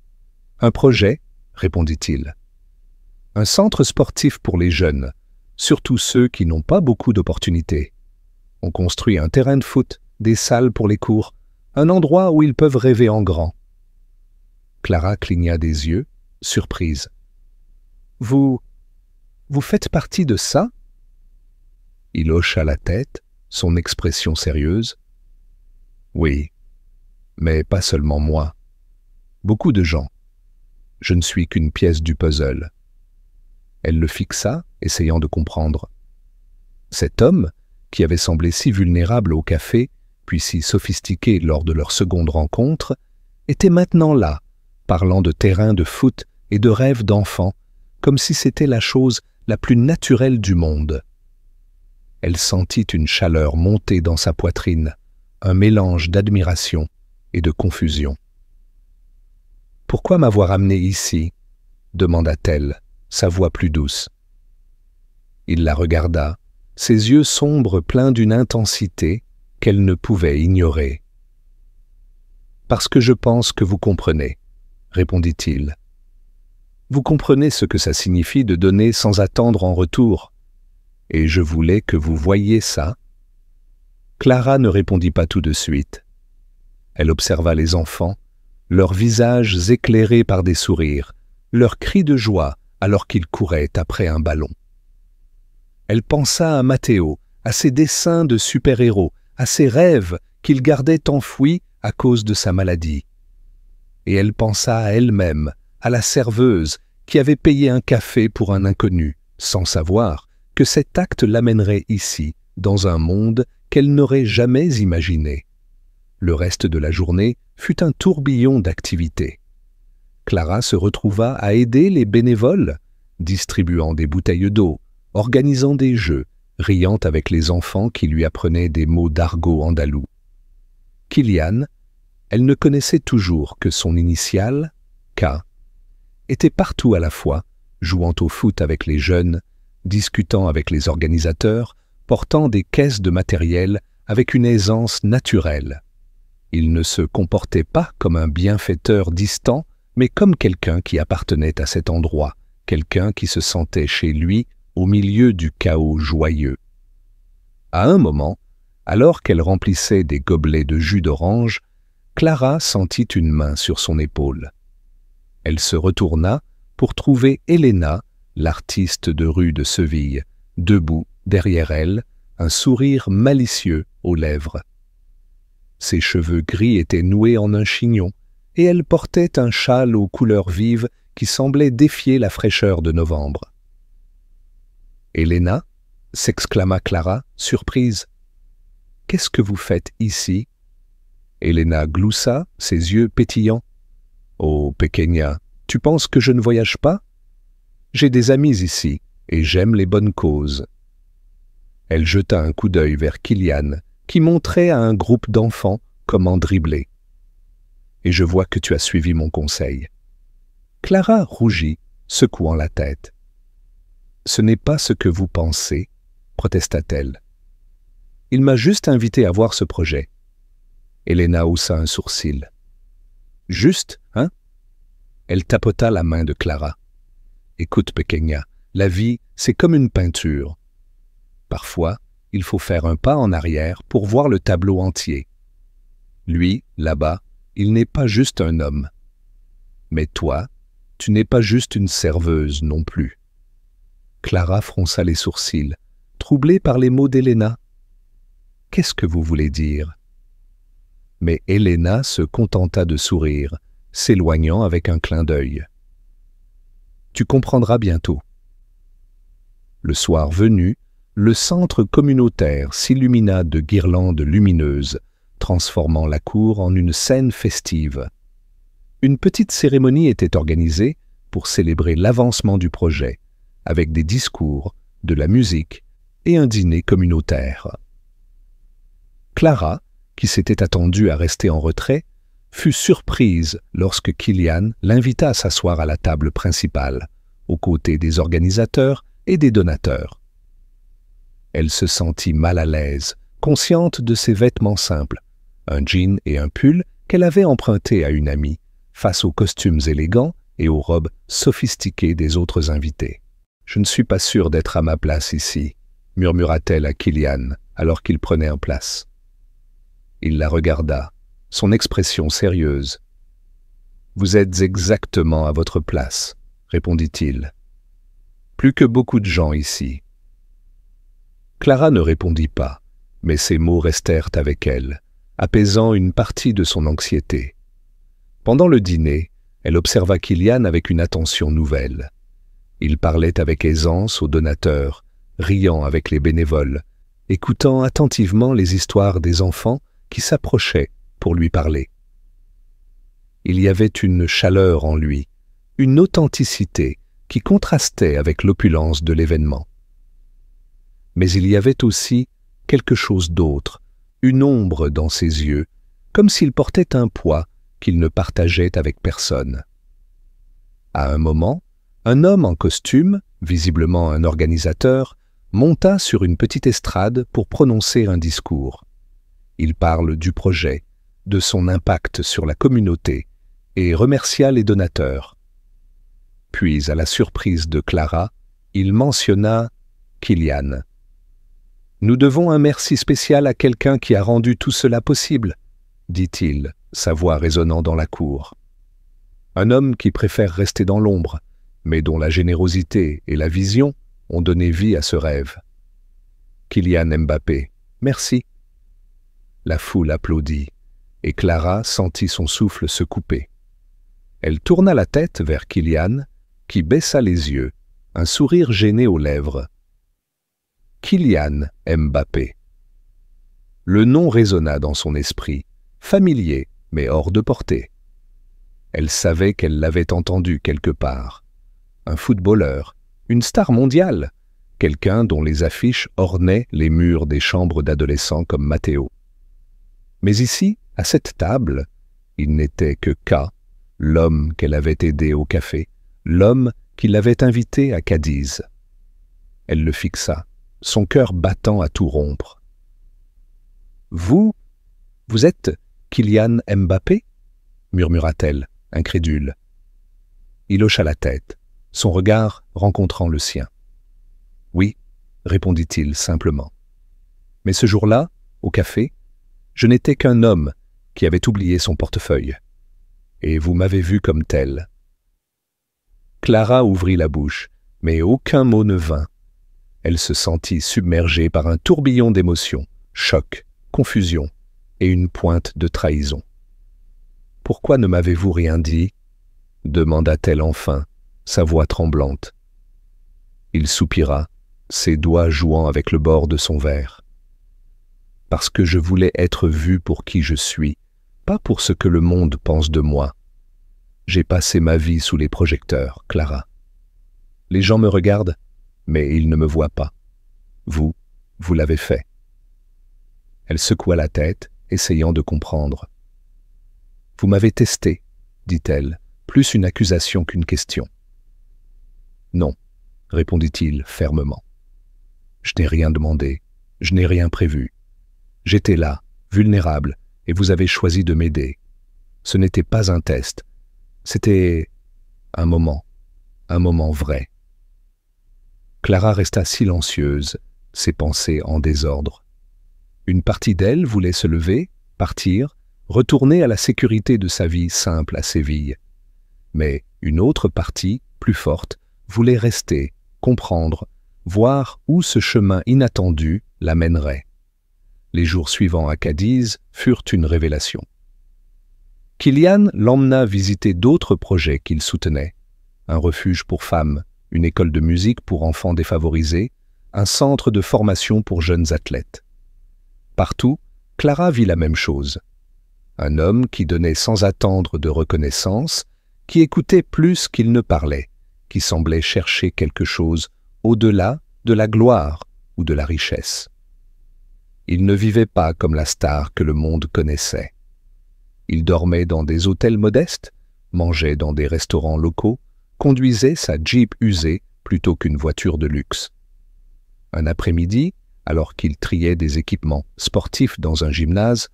« Un projet » répondit-il. « Un centre sportif pour les jeunes, surtout ceux qui n'ont pas beaucoup d'opportunités. On construit un terrain de foot, des salles pour les cours, un endroit où ils peuvent rêver en grand. » Clara cligna des yeux, surprise. « Vous faites partie de ça ?» Il hocha la tête, son expression sérieuse. « Oui, mais pas seulement moi. Beaucoup de gens. Je ne suis qu'une pièce du puzzle. » Elle le fixa, essayant de comprendre. Cet homme, qui avait semblé si vulnérable au café, puis si sophistiqué lors de leur seconde rencontre, était maintenant là, parlant de terrain de foot et de rêves d'enfant, comme si c'était la chose la plus naturelle du monde. Elle sentit une chaleur monter dans sa poitrine, un mélange d'admiration et de confusion. « Pourquoi m'avoir amenée ici ?» demanda-t-elle, sa voix plus douce. Il la regarda, ses yeux sombres pleins d'une intensité qu'elle ne pouvait ignorer. « Parce que je pense que vous comprenez, » répondit-il. « Vous comprenez ce que ça signifie de donner sans attendre en retour, et je voulais que vous voyiez ça. » Clara ne répondit pas tout de suite. Elle observa les enfants, leurs visages éclairés par des sourires, leurs cris de joie alors qu'ils couraient après un ballon. Elle pensa à Matteo, à ses dessins de super-héros, à ses rêves qu'il gardait enfouis à cause de sa maladie. Et elle pensa à elle-même, à la serveuse qui avait payé un café pour un inconnu, sans savoir que cet acte l'amènerait ici, dans un monde qu'elle n'aurait jamais imaginé. Le reste de la journée fut un tourbillon d'activités. Clara se retrouva à aider les bénévoles, distribuant des bouteilles d'eau, organisant des jeux, riant avec les enfants qui lui apprenaient des mots d'argot andalou. Kylian, elle ne connaissait toujours que son initiale, K, était partout à la fois, jouant au foot avec les jeunes, discutant avec les organisateurs, portant des caisses de matériel avec une aisance naturelle. Il ne se comportait pas comme un bienfaiteur distant, mais comme quelqu'un qui appartenait à cet endroit, quelqu'un qui se sentait chez lui au milieu du chaos joyeux. À un moment, alors qu'elle remplissait des gobelets de jus d'orange, Clara sentit une main sur son épaule. Elle se retourna pour trouver Elena, l'artiste de rue de Seville, debout derrière elle, un sourire malicieux aux lèvres. Ses cheveux gris étaient noués en un chignon, et elle portait un châle aux couleurs vives qui semblait défier la fraîcheur de novembre. « Elena » s'exclama Clara, surprise. « Qu'est-ce que vous faites ici » Elena gloussa, ses yeux pétillants. « Oh, Pequeña, tu penses que je ne voyage pas? J'ai des amis ici, et j'aime les bonnes causes. » Elle jeta un coup d'œil vers Kylian, qui montrait à un groupe d'enfants comment dribbler. « Et je vois que tu as suivi mon conseil. » Clara rougit, secouant la tête. « Ce n'est pas ce que vous pensez, » protesta-t-elle. « Il m'a juste invité à voir ce projet. » Elena haussa un sourcil. « Juste, hein ?» Elle tapota la main de Clara. « Écoute, Pequeña, la vie, c'est comme une peinture. Parfois, il faut faire un pas en arrière pour voir le tableau entier. Lui, là-bas, il n'est pas juste un homme. Mais toi, tu n'es pas juste une serveuse non plus. » Clara fronça les sourcils, troublée par les mots d'Elena. « Qu'est-ce que vous voulez dire ?» Mais Elena se contenta de sourire, s'éloignant avec un clin d'œil. « Tu comprendras bientôt. » Le soir venu, le centre communautaire s'illumina de guirlandes lumineuses, transformant la cour en une scène festive. Une petite cérémonie était organisée pour célébrer l'avancement du projet, avec des discours, de la musique et un dîner communautaire. Clara, qui s'était attendue à rester en retrait, fut surprise lorsque Kylian l'invita à s'asseoir à la table principale, aux côtés des organisateurs et des donateurs. Elle se sentit mal à l'aise, consciente de ses vêtements simples, un jean et un pull qu'elle avait empruntés à une amie, face aux costumes élégants et aux robes sophistiquées des autres invités. « Je ne suis pas sûre d'être à ma place ici », murmura-t-elle à Kylian alors qu'il prenait en place. Il la regarda, son expression sérieuse. « Vous êtes exactement à votre place, » répondit-il. « Plus que beaucoup de gens ici. » Clara ne répondit pas, mais ses mots restèrent avec elle, apaisant une partie de son anxiété. Pendant le dîner, elle observa Kylian avec une attention nouvelle. Il parlait avec aisance aux donateurs, riant avec les bénévoles, écoutant attentivement les histoires des enfants qui s'approchaient pour lui parler. Il y avait une chaleur en lui, une authenticité qui contrastait avec l'opulence de l'événement. Mais il y avait aussi quelque chose d'autre, une ombre dans ses yeux, comme s'il portait un poids qu'il ne partageait avec personne. À un moment, un homme en costume, visiblement un organisateur, monta sur une petite estrade pour prononcer un discours. Il parle du projet, de son impact sur la communauté et remercia les donateurs. Puis, à la surprise de Clara, il mentionna Kylian. « Nous devons un merci spécial à quelqu'un qui a rendu tout cela possible, » dit-il, sa voix résonnant dans la cour. « Un homme qui préfère rester dans l'ombre, mais dont la générosité et la vision ont donné vie à ce rêve. Kylian Mbappé, merci. » La foule applaudit, et Clara sentit son souffle se couper. Elle tourna la tête vers Kylian, qui baissa les yeux, un sourire gêné aux lèvres. Kylian Mbappé. Le nom résonna dans son esprit, familier mais hors de portée. Elle savait qu'elle l'avait entendu quelque part. Un footballeur, une star mondiale, quelqu'un dont les affiches ornaient les murs des chambres d'adolescents comme Matteo. Mais ici, à cette table, il n'était que K, l'homme qu'elle avait aidé au café, l'homme qui l'avait invité à Cadiz. Elle le fixa, son cœur battant à tout rompre. « Vous êtes Kylian Mbappé » murmura-t-elle, incrédule. Il hocha la tête. son regard rencontrant le sien. « Oui, » répondit-il simplement. « Mais ce jour-là, au café, je n'étais qu'un homme qui avait oublié son portefeuille. Et vous m'avez vu comme tel. » Clara ouvrit la bouche, mais aucun mot ne vint. Elle se sentit submergée par un tourbillon d'émotions, choc, confusion et une pointe de trahison. « Pourquoi ne m'avez-vous rien dit ?» demanda-t-elle enfin, sa voix tremblante. Il soupira, ses doigts jouant avec le bord de son verre. « Parce que je voulais être vu pour qui je suis, pas pour ce que le monde pense de moi. J'ai passé ma vie sous les projecteurs, Clara. Les gens me regardent, mais ils ne me voient pas. Vous l'avez fait. » Elle secoua la tête, essayant de comprendre. « Vous m'avez testé, » dit-elle, plus une accusation qu'une question. « Non, » répondit-il fermement. « Je n'ai rien demandé, je n'ai rien prévu. J'étais là, vulnérable, et vous avez choisi de m'aider. Ce n'était pas un test, c'était un moment vrai. » Clara resta silencieuse, ses pensées en désordre. Une partie d'elle voulait se lever, partir, retourner à la sécurité de sa vie simple à Séville. Mais une autre partie, plus forte, voulait rester, comprendre, voir où ce chemin inattendu l'amènerait. Les jours suivants à Cadiz furent une révélation. Kylian l'emmena visiter d'autres projets qu'il soutenait. Un refuge pour femmes, une école de musique pour enfants défavorisés, un centre de formation pour jeunes athlètes. Partout, Clara vit la même chose. Un homme qui donnait sans attendre de reconnaissance, qui écoutait plus qu'il ne parlait, qui semblait chercher quelque chose au-delà de la gloire ou de la richesse. Il ne vivait pas comme la star que le monde connaissait. Il dormait dans des hôtels modestes, mangeait dans des restaurants locaux, conduisait sa Jeep usée plutôt qu'une voiture de luxe. Un après-midi, alors qu'il triait des équipements sportifs dans un gymnase,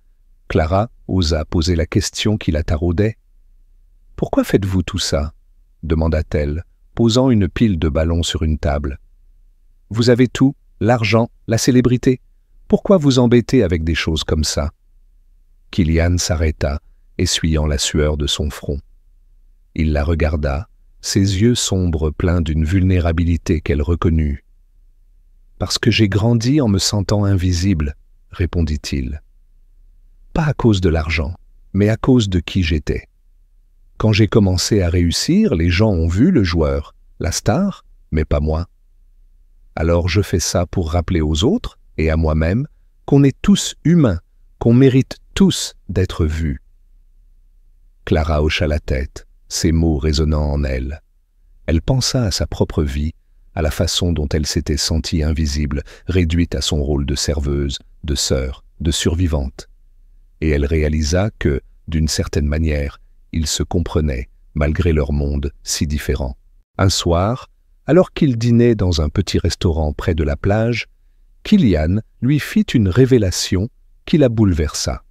Clara osa poser la question qui la taraudait. « Pourquoi faites-vous tout ça ?» demanda-t-elle, posant une pile de ballons sur une table. « Vous avez tout, l'argent, la célébrité. Pourquoi vous embêter avec des choses comme ça ?» Kylian s'arrêta, essuyant la sueur de son front. Il la regarda, ses yeux sombres pleins d'une vulnérabilité qu'elle reconnut. « Parce que j'ai grandi en me sentant invisible, » répondit-il. « Pas à cause de l'argent, mais à cause de qui j'étais. Quand j'ai commencé à réussir, les gens ont vu le joueur, la star, mais pas moi. Alors je fais ça pour rappeler aux autres, et à moi-même, qu'on est tous humains, qu'on mérite tous d'être vus. » Clara hocha la tête, ces mots résonnant en elle. Elle pensa à sa propre vie, à la façon dont elle s'était sentie invisible, réduite à son rôle de serveuse, de sœur, de survivante. Et elle réalisa que, d'une certaine manière, ils se comprenaient, malgré leur monde si différent. Un soir, alors qu'il dînait dans un petit restaurant près de la plage, Kylian lui fit une révélation qui la bouleversa.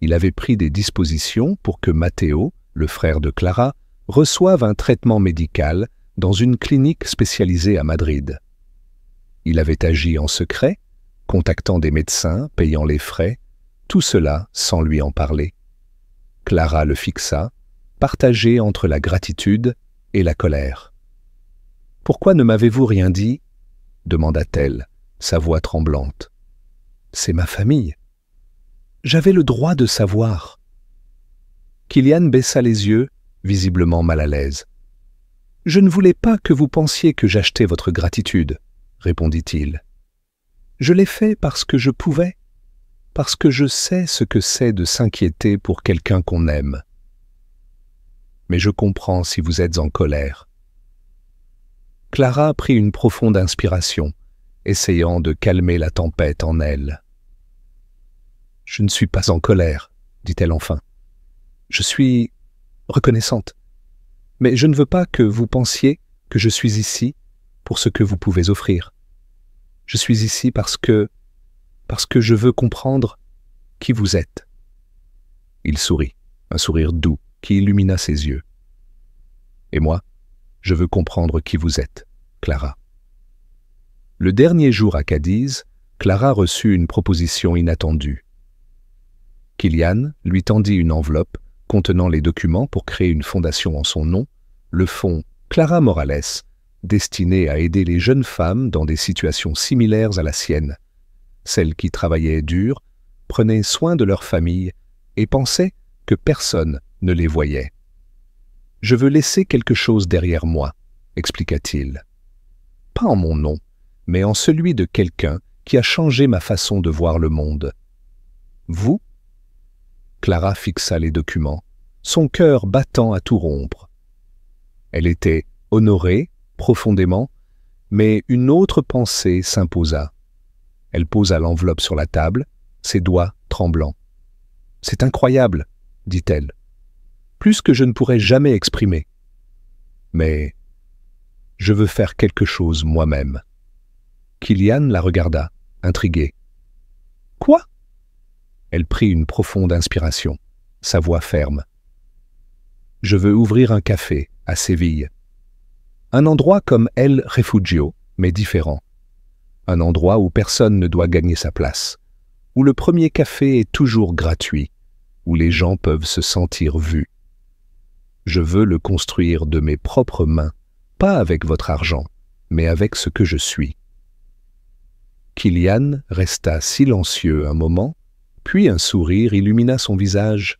Il avait pris des dispositions pour que Matteo, le frère de Clara, reçoive un traitement médical dans une clinique spécialisée à Madrid. Il avait agi en secret, contactant des médecins, payant les frais, tout cela sans lui en parler. Clara le fixa, partagée entre la gratitude et la colère. « Pourquoi ne m'avez-vous rien dit ?» demanda-t-elle, sa voix tremblante. « C'est ma famille. J'avais le droit de savoir. » Kylian baissa les yeux, visiblement mal à l'aise. « Je ne voulais pas que vous pensiez que j'achetais votre gratitude, » répondit-il. « Je l'ai fait parce que je pouvais, parce que je sais ce que c'est de s'inquiéter pour quelqu'un qu'on aime. Mais je comprends si vous êtes en colère. » Clara prit une profonde inspiration, essayant de calmer la tempête en elle. « Je ne suis pas en colère, » dit-elle enfin. « Je suis reconnaissante. Mais je ne veux pas que vous pensiez que je suis ici pour ce que vous pouvez offrir. Je suis ici parce que je veux comprendre qui vous êtes. » Il sourit, un sourire doux qui illumina ses yeux. « Et moi, Je veux comprendre qui vous êtes, Clara. Le dernier jour à Cadiz, Clara reçut une proposition inattendue. Kylian lui tendit une enveloppe contenant les documents pour créer une fondation en son nom, le fonds Clara Morales, destiné à aider les jeunes femmes dans des situations similaires à la sienne, celles qui travaillaient dur, prenaient soin de leur famille et pensaient que personne ne les voyait. « Je veux laisser quelque chose derrière moi », expliqua-t-il. « Pas en mon nom, mais en celui de quelqu'un qui a changé ma façon de voir le monde. » « Vous ?» Clara fixa les documents, son cœur battant à tout rompre. Elle était honorée, profondément, mais une autre pensée s'imposa. Elle posa l'enveloppe sur la table, ses doigts tremblants. « C'est incroyable, » dit-elle. « Plus que je ne pourrais jamais exprimer. Mais je veux faire quelque chose moi-même. » Kylian la regarda, intrigué. « Quoi ?» Elle prit une profonde inspiration, sa voix ferme. « Je veux ouvrir un café à Séville. Un endroit comme El Refugio, mais différent. Un endroit où personne ne doit gagner sa place, où le premier café est toujours gratuit, où les gens peuvent se sentir vus. Je veux le construire de mes propres mains, pas avec votre argent, mais avec ce que je suis. » Kylian resta silencieux un moment, puis un sourire illumina son visage.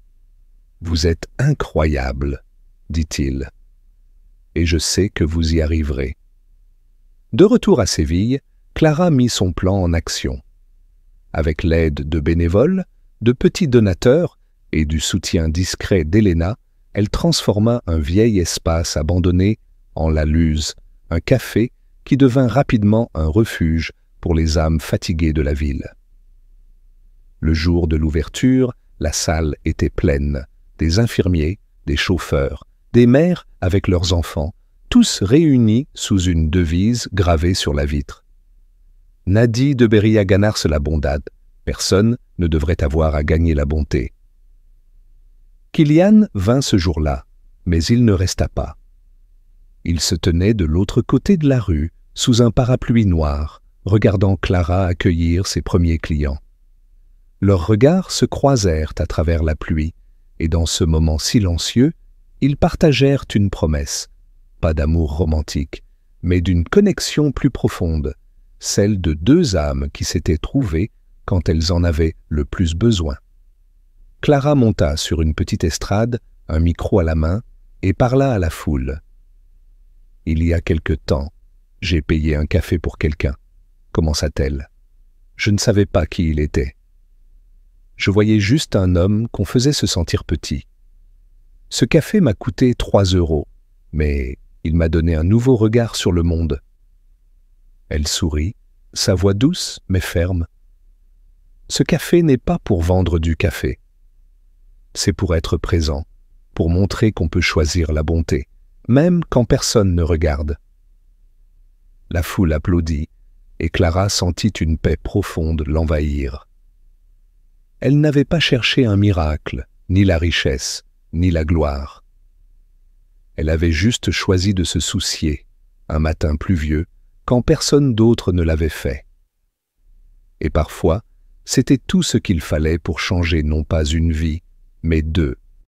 « Vous êtes incroyable, » dit-il, « et je sais que vous y arriverez. » De retour à Séville, Clara mit son plan en action. Avec l'aide de bénévoles, de petits donateurs et du soutien discret d'Elena, elle transforma un vieil espace abandonné en La Luz, un café qui devint rapidement un refuge pour les âmes fatiguées de la ville. Le jour de l'ouverture, la salle était pleine, des infirmiers, des chauffeurs, des mères avec leurs enfants, tous réunis sous une devise gravée sur la vitre. « Nadie debería ganarse la bondad », personne ne devrait avoir à gagner la bonté. Kylian vint ce jour-là, mais il ne resta pas. Il se tenait de l'autre côté de la rue, sous un parapluie noir, regardant Clara accueillir ses premiers clients. Leurs regards se croisèrent à travers la pluie, et dans ce moment silencieux, ils partagèrent une promesse, pas d'amour romantique, mais d'une connexion plus profonde, celle de deux âmes qui s'étaient trouvées quand elles en avaient le plus besoin. Clara monta sur une petite estrade, un micro à la main, et parla à la foule. « Il y a quelque temps, j'ai payé un café pour quelqu'un, » commença-t-elle. « Je ne savais pas qui il était. Je voyais juste un homme qu'on faisait se sentir petit. Ce café m'a coûté 3 €, mais il m'a donné un nouveau regard sur le monde. » Elle sourit, sa voix douce mais ferme. « Ce café n'est pas pour vendre du café. C'est pour être présent, pour montrer qu'on peut choisir la bonté, même quand personne ne regarde. » La foule applaudit, et Clara sentit une paix profonde l'envahir. Elle n'avait pas cherché un miracle, ni la richesse, ni la gloire. Elle avait juste choisi de se soucier, un matin pluvieux, quand personne d'autre ne l'avait fait. Et parfois, c'était tout ce qu'il fallait pour changer non pas une vie, mais deux.